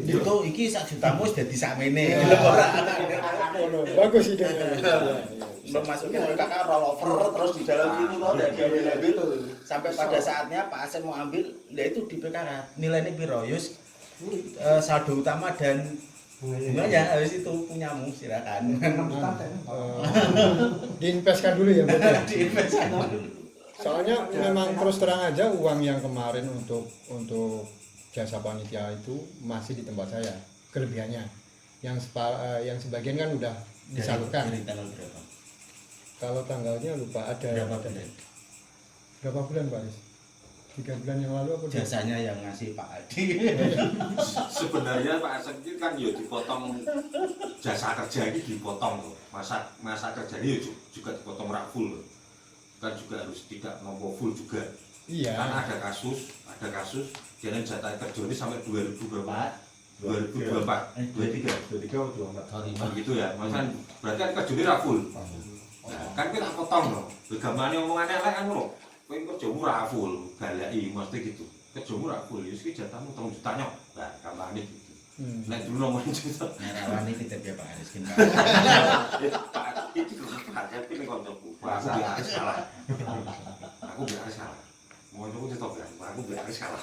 itu iki 1 juta mus jadi sakmene. Bagus idenya. Belum masukin PKK rollover terus di dalam situ kok udah diambil sampai pada saatnya Pak Asep mau ambil, ya itu di PKK nilainya piro? Yus saldo utama dan bunganya habis itu punyamu silakan. Diinvestkan dulu ya berarti. Diinvestkan dulu. Soalnya memang terus terang aja uang yang kemarin untuk jasa panitia itu masih di tempat saya kelebihannya. Yang sebagian kan udah disalurkan. Dari tanggal berapa? Kalau tanggalnya lupa ada Berapa bulan? Berapa bulan Pak Aris? 3 bulan yang lalu apa? Jasanya yang ngasih Pak Adi. Sebenarnya Pak Asep itu kan ya dipotong jasa kerja ini dipotong loh. Masa kerja ini juga dipotong rak full loh. Kan juga harus tidak nomor full juga. Iya. Karena ada kasus jangan jatah kerja ini sampai 2024 23 atau 24. gitu ya. Maksudnya berarti kan kerja ini rak full. Nah, kan kita potong loh. Gambarnya omongannya elek kan loh. Kowe kerjamu ra full, galaki mesti gitu. Kerjamu ra full, ya iki jatahmu 3 juta nyok. Nah, kampanye gitu. Nek dulu nomor juta. Nek rawani titip ya Pak Aris kin. Pak iki kok pakai pilih koncoku. Aku biar salah. Aku biar salah. Mau nyoba cetok ya, aku biar salah.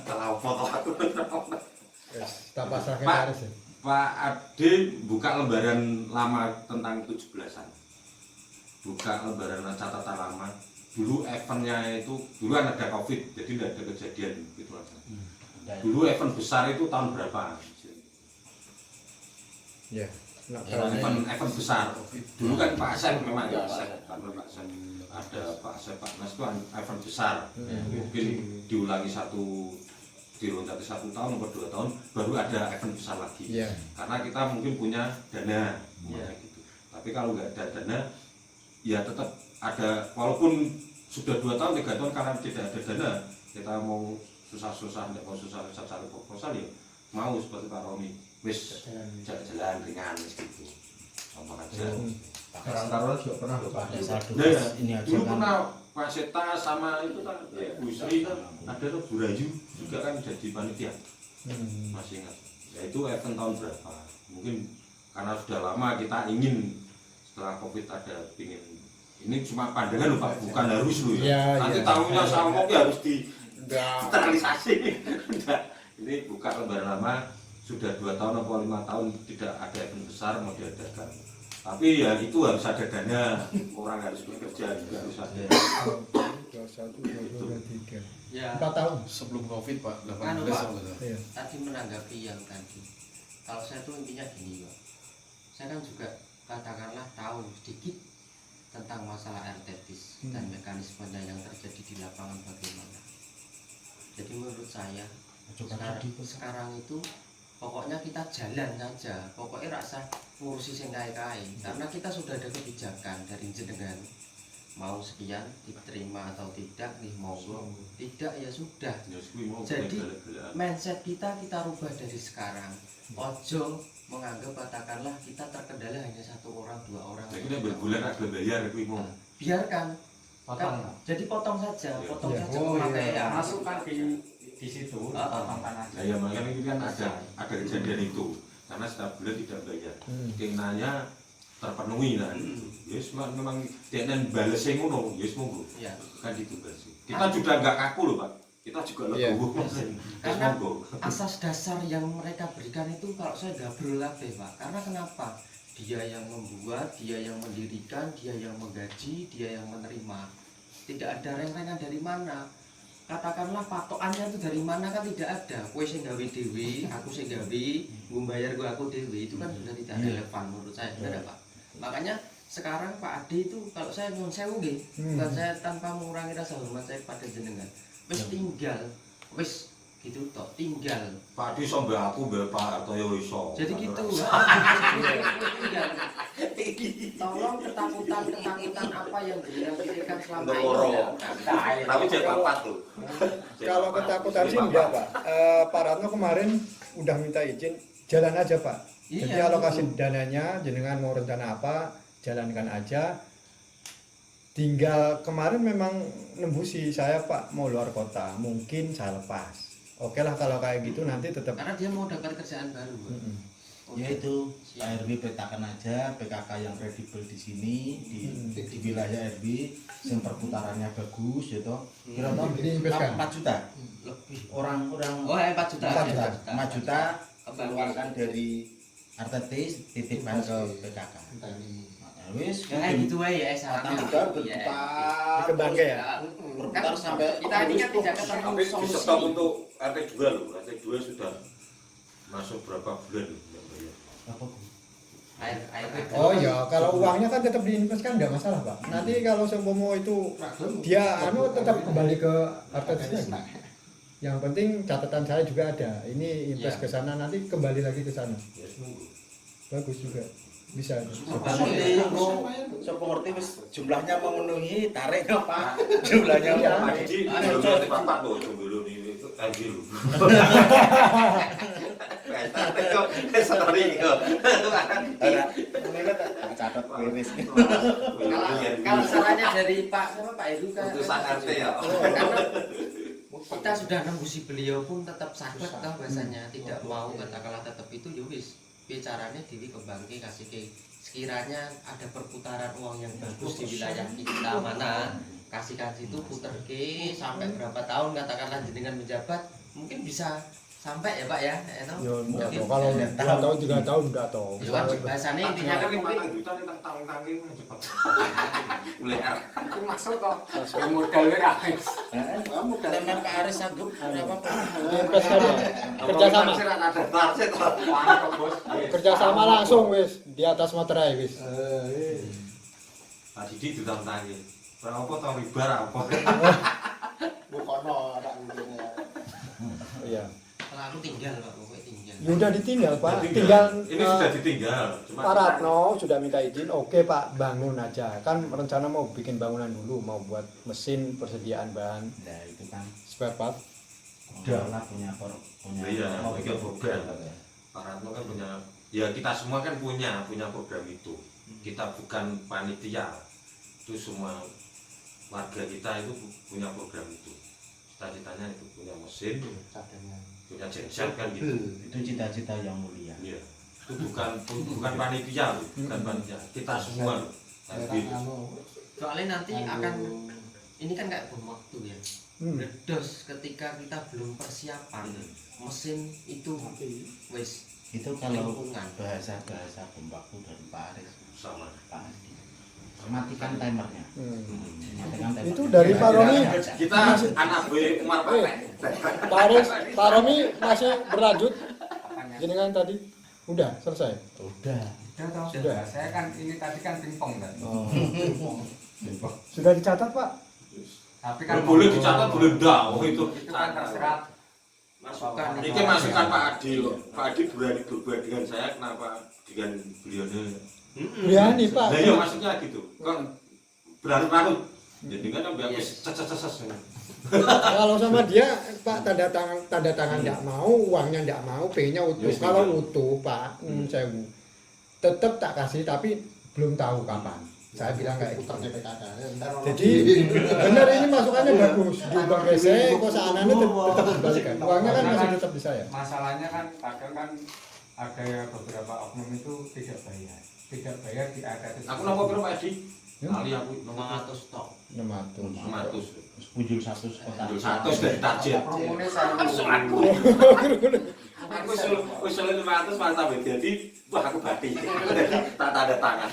Kalau foto aku. Yes, tak pasrahkan Pak. Aris ya. Pak Ade buka lembaran lama tentang 17-an. Buka lembaran catatan lama. Dulu eventnya itu dulu kan ada COVID, jadi tidak ada kejadian gitu aja. Dulu event besar itu tahun berapa? Ya. Event besar. Dulu kan Pak Asep memang ya Asep, karena Pak Asep ada Pak Asep Pak Nas itu event besar. Mungkin diulangi dilonjaki 1 tahun atau 2 tahun baru ada event besar lagi. Iya. Karena kita mungkin punya dana, gitu. Tapi kalau nggak ada dana, ya tetap ada, walaupun sudah 2 tahun 3 tahun karena tidak ada dana, kita mau susah-susah, tidak mau susah cari proposal ya mau seperti Pak Romi, wis jalan ringan gitu, gampang aja. Karang-karang juga pernah loh Pak. Ini aja Dulu kan. pernah Pak Seta sama itu kan Bu Sri kan ada tuh Bu Rayu juga kan jadi panitia, masih ingat. Ya itu event tahun berapa? Mungkin karena sudah lama kita ingin setelah COVID ada pingin. Ini cuma pandangan loh Pak, bukan harus loh ya. Nanti tahunya sama kopi harus terrealisasi. Ini buka lembaran lama sudah 2 tahun atau 5 tahun tidak ada event besar mau diadakan. Tapi ya itu harus ada dana, orang harus bekerja juga harus ada. 21, 22, 23. Ya, 4 tahun. Sebelum COVID Pak, 18 Anu, Pak. kalau nggak salah. Iya. tadi menanggapi yang tadi. Kalau saya tuh intinya gini Pak. Saya kan juga katakanlah tahu sedikit tentang masalah RTPIS dan mekanismenya yang terjadi di lapangan bagaimana. Jadi menurut saya sekarang itu pokoknya kita jalan saja, pokoknya rasa ngurusi sing kae-kae karena kita sudah ada kebijakan dari jenengan mau sekian diterima atau tidak nih monggo, tidak ya sudah. Jadi mindset kita rubah dari sekarang. Ojo menganggap katakanlah kita terkendala hanya 1 orang 2 orang. Jadi kita berbulan ada bayar itu mau. Biarkan. Potong. Jadi potong saja, potong Iya. saja Oh pemakaian. iya, masukkan di situ, potongkan aja. Nah, ya makanya itu kan ada kejadian itu karena setiap bulan tidak bayar. Keinginannya terpenuhi lah. Yes, memang dia balas yang ngono, yes monggo. Iya. Kan gitu Basi. Kita juga nggak kaku loh Pak. Kita juga legowo. Karena asas dasar yang mereka berikan itu kalau saya gabrol kabeh Pak. Karena kenapa? Dia yang membuat, dia yang mendirikan, dia yang menggaji, dia yang menerima. Tidak ada reng-rengan dari mana. Katakanlah patokannya itu dari mana kan tidak ada. Kowe sing gawe dhewe, aku sing gawe, mbayar aku dhewe itu kan sudah tidak relevan menurut saya, tidak ada Pak. Makanya sekarang Pak Ade itu kalau saya nyuwun sewu nggih, bukan saya tanpa mengurangi rasa hormat saya pada jenengan. Wis tinggal, wis gitu toh, tinggal. Pak Ade iso mbak aku mbak Pak Harto ya iso. Jadi gitu. Tinggal. Tolong ketakutan apa yang jenengan pikirkan selama ini. Tapi jadi papat tuh. Kalau ketakutan sih enggak Pak. Pak Ratno kemarin udah minta izin jalan aja Pak. Jadi Iya, alokasi dananya jenengan mau rencana apa jalankan aja. Tinggal kemarin memang nembusi saya Pak mau luar kota, mungkin saya lepas. Oke lah kalau kayak gitu nanti tetap. Karena dia mau dapat kerjaan baru. Ya itu ARB petakan aja PKK yang kredibel di sini di wilayah RB yang perputarannya bagus ya toh. Kira-kira 4 juta. Lebih. Orang-orang Oh, 4 juta. 4 juta keluarkan dari RTT titipkan ke PKK. Wis Kayak gitu aja ya syaratnya. Berputar, Iya. Dikembangkan ya. berputar sampai Kita ini kan tidak ketemu Tapi di solusi. stop untuk RT2 loh. RT2 sudah masuk berapa bulan loh yang bayar. apa Bu? Air Oh ya, kalau uangnya kan tetap diinvestkan nggak masalah Pak. Nanti kalau seumpama itu dia tetap kembali ke RT lagi. Yang penting catatan saya juga ada. Ini invest ke sana nanti kembali lagi ke sana. Ya seminggu. Bagus juga. Bisa. Sapa ngerti engko sapa ngerti wis jumlahnya memenuhi tarik apa jumlahnya Iya. Pak Didi belum ngerti papat loh dulu nih itu lagi lu. Story kok. catat wis Kalau sarannya dari Pak Heru kan Putusan RT ya. karena kita sudah nembusi beliau pun tetap sakit toh bahasanya tidak mau katakanlah tetap itu ya wis bicaranya Dewi kembangke kasih ke sekiranya ada perputaran uang yang bagus di wilayah kita mana kasihkan situ puter ke sampai berapa tahun katakanlah jenengan menjabat mungkin bisa sampai ya Pak ya Ya, kalau 2 tahun 3 tahun udah tahu. ya, bahasanya intinya kan mungkin 5 juta nih tang-tangin cepet. Mulai Itu maksud toh. Ya modalnya kabeh. Temen Pak Aris sanggup berapa Pak? Investkan ya. Kerjasama. ada target toh. Mantap, Bos. Kerjasama langsung wis di atas materai wis. Pak Didi ditang-tangin. Berapa tau riba apa? Bukono ada ngene. Iya. kalau aku tinggal Pak pokoknya tinggal Ya udah ditinggal Pak. Tinggal. Tinggal Ini sudah ditinggal. Cuma Pak Ratno sudah minta izin, oke Pak, bangun aja. Kan rencana mau bikin bangunan dulu, mau buat mesin persediaan bahan Nah itu kan spare part. udah lah punya Iya, mau bikin bikin program. program. Pak Ratno kan punya, ya kita semua kan punya program itu. Kita bukan panitia, itu semua warga kita itu punya program itu. Cita-citanya itu punya mesin, punya genset kan gitu. Itu cita-cita yang mulia. Iya, itu bukan panitia, loh, bukan panitia. Kita semua loh. Hadir. soalnya nanti akan ini kan kayak bom waktu ya ledos ketika kita belum persiapan mesin itu wis Itu kalau lingkungan. bahasa bom waktu dari Pak Aris Sama. Pak Adi. Matikan timernya. Matikan timernya. Itu dari Pak Romi. Kita anak gue Umar Patek. Pak Romi masih berlanjut. Jenengan tadi udah selesai. Udah. Udah toh. Sudah. Saya kan ini tadi kan pingpong kan. Sudah dicatat Pak. Tapi kan Boleh dicatat, boleh enggak. Oh itu. Itu kan terserah. masukan Ini masukan Pak Adi loh. Pak Adi berani berbuat dengan saya, kenapa dengan beliau? Berani Pak. Nah iya maksudnya gitu. Kok berlarut-larut? Jadi kan biar ces. Kalau sama dia Pak tanda tangan nggak mau, uangnya nggak mau, P-nya utuh. Yes, Kalau betul. utuh Pak, sewu. Tetap tak kasih tapi belum tahu kapan. Saya bilang kayak gitu. Jadi benar ini masukannya bagus. Di Bank BC kok seananya tetap dibalikan. Uangnya kan masih tetap di saya. Masalahnya kan kadang kan ada beberapa oknum itu tidak bayar di ada. Aku nopo piro Pak Adi? Ya. Kali aku 500 tok 600. 500. Punjul 100 kota. 100 dari target. Promone saya Aku usul 500 mantap ya. Jadi wah aku bati. Tak ada tangan.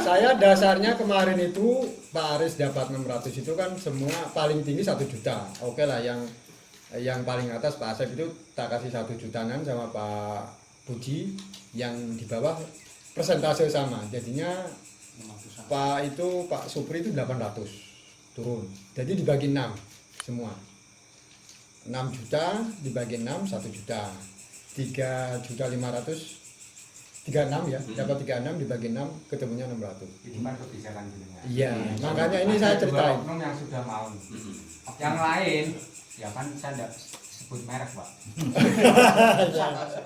Saya dasarnya kemarin itu Pak Aris dapat 600 itu kan semua paling tinggi 1 juta. Oke lah yang paling atas Pak Asep itu tak kasih 1 jutaan sama Pak Puji, yang di bawah persentase sama. Jadinya Pak Supri itu 800 turun. Jadi dibagi 6 semua. 6 juta dibagi 6 1 juta. 3.500.000 36 ya, dapat 36 dibagi 6 ketemunya 600. itu kan kebijakan jenengan. Iya, makanya ini saya Ada dua ceritain. oknum yang sudah mau. Yang lain ya kan saya tidak sebut merek Pak.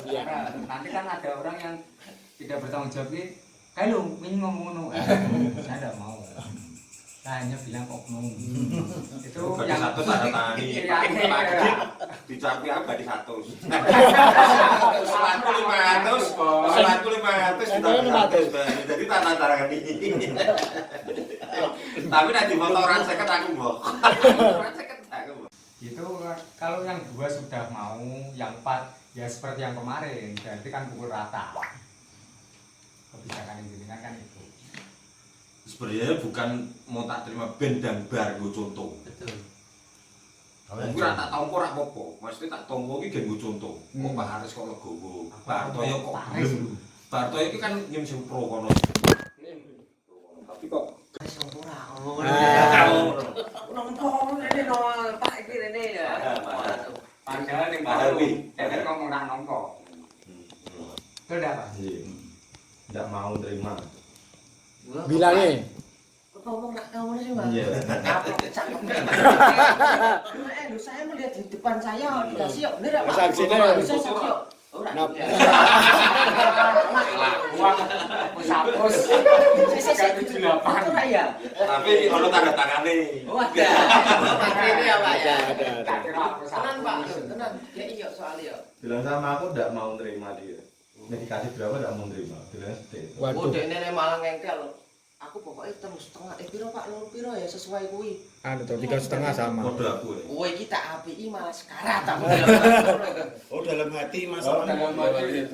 Iya. Nanti kan ada orang yang tidak bertanggung jawab ini, kalau ini ngomong saya tidak mau. Saya hanya bilang oknum. Itu Bagi yang 100 ada tani. Iya, Pak Adi iya. dicapi apa di 100. Usulanku 500. Jadi tangan ini. Tapi nanti motoran seket aku mbok. itu kalau yang 2 sudah mau, yang 4 ya seperti yang kemarin, berarti kan pukul rata. kebijakan jenengan kan itu. Sebenarnya bukan mau tak terima ben dan bar gue contoh. Betul. Gue tak tompo rak popo, maksudnya tak tompo iki gen gue contoh. Kok Pak Haris kok legowo, Pak Hartoyo kok belum. Pak Hartoyo iki kan nyim pro kono. Tapi kok Nongkrong ini no Pak iki rene ya. Padahal ning Padahal baru, wi. jadi ngomong ra nompo. Betul dah, Pak? Iya. Tidak mau terima. Bilangnya Ngomong nak kamu sih, Pak. Iya. Apa cakep. Saya melihat di depan saya dikasih yuk. Ini Pak. Saksinya. Bisa saksi yuk. Ora. Uang wis hapus. Saya delapan. Ora ya. tapi ono tanda tangane. Oh ada. Ini ya Pak ya. Tak kira hapus. Tenang Pak, tenang. Ya iya soalnya. Bilang sama aku tidak mau terima dia. Ini dikasih berapa tidak mau terima. Bilang seperti itu. Oh dek nenek malah ngengkel. Aku pokoknya 3,5. Piro Pak, loro piro ya sesuai kuwi. anu tuh 3,5 sama. Kode aku. Kowe iki tak apiki malah sekarat tak. Oh dalam hati mas Oh, dalam hati.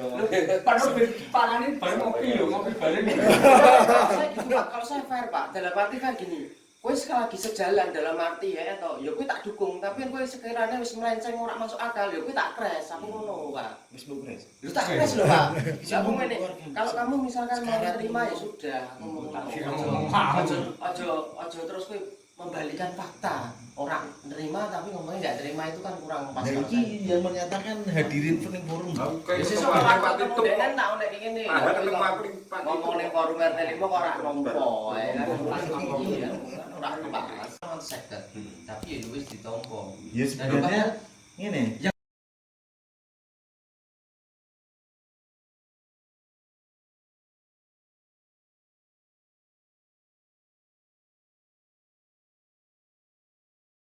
Padahal parani baru ngopi bareng. Saya gitu Pak, kalau saya fair Pak, dalam arti kan gini. Kowe sekali lagi sejalan dalam arti ya atau ya kowe tak dukung, tapi kowe sekiranya wis melenceng ora masuk akal ya kowe tak crash, aku ngono Pak. Wis bukres. Lu tak crash lho Pak. Ya aku ngene. Kalau kamu misalkan mau terima ya sudah, aku mau aja terus kowe membalikan fakta. Orang nerima tapi ngomongnya enggak terima itu kan kurang pas. Nah ini yang menyatakan hadirin ning forum. Ya sesuk ora ketemu denen tak oleh ngene. Ada ketemu aku ning Ngomong ning forum RT 5 kok ora nompo ae kan. Iya. Ora pas. Tapi ya wis ditompo. Ya sebenarnya ini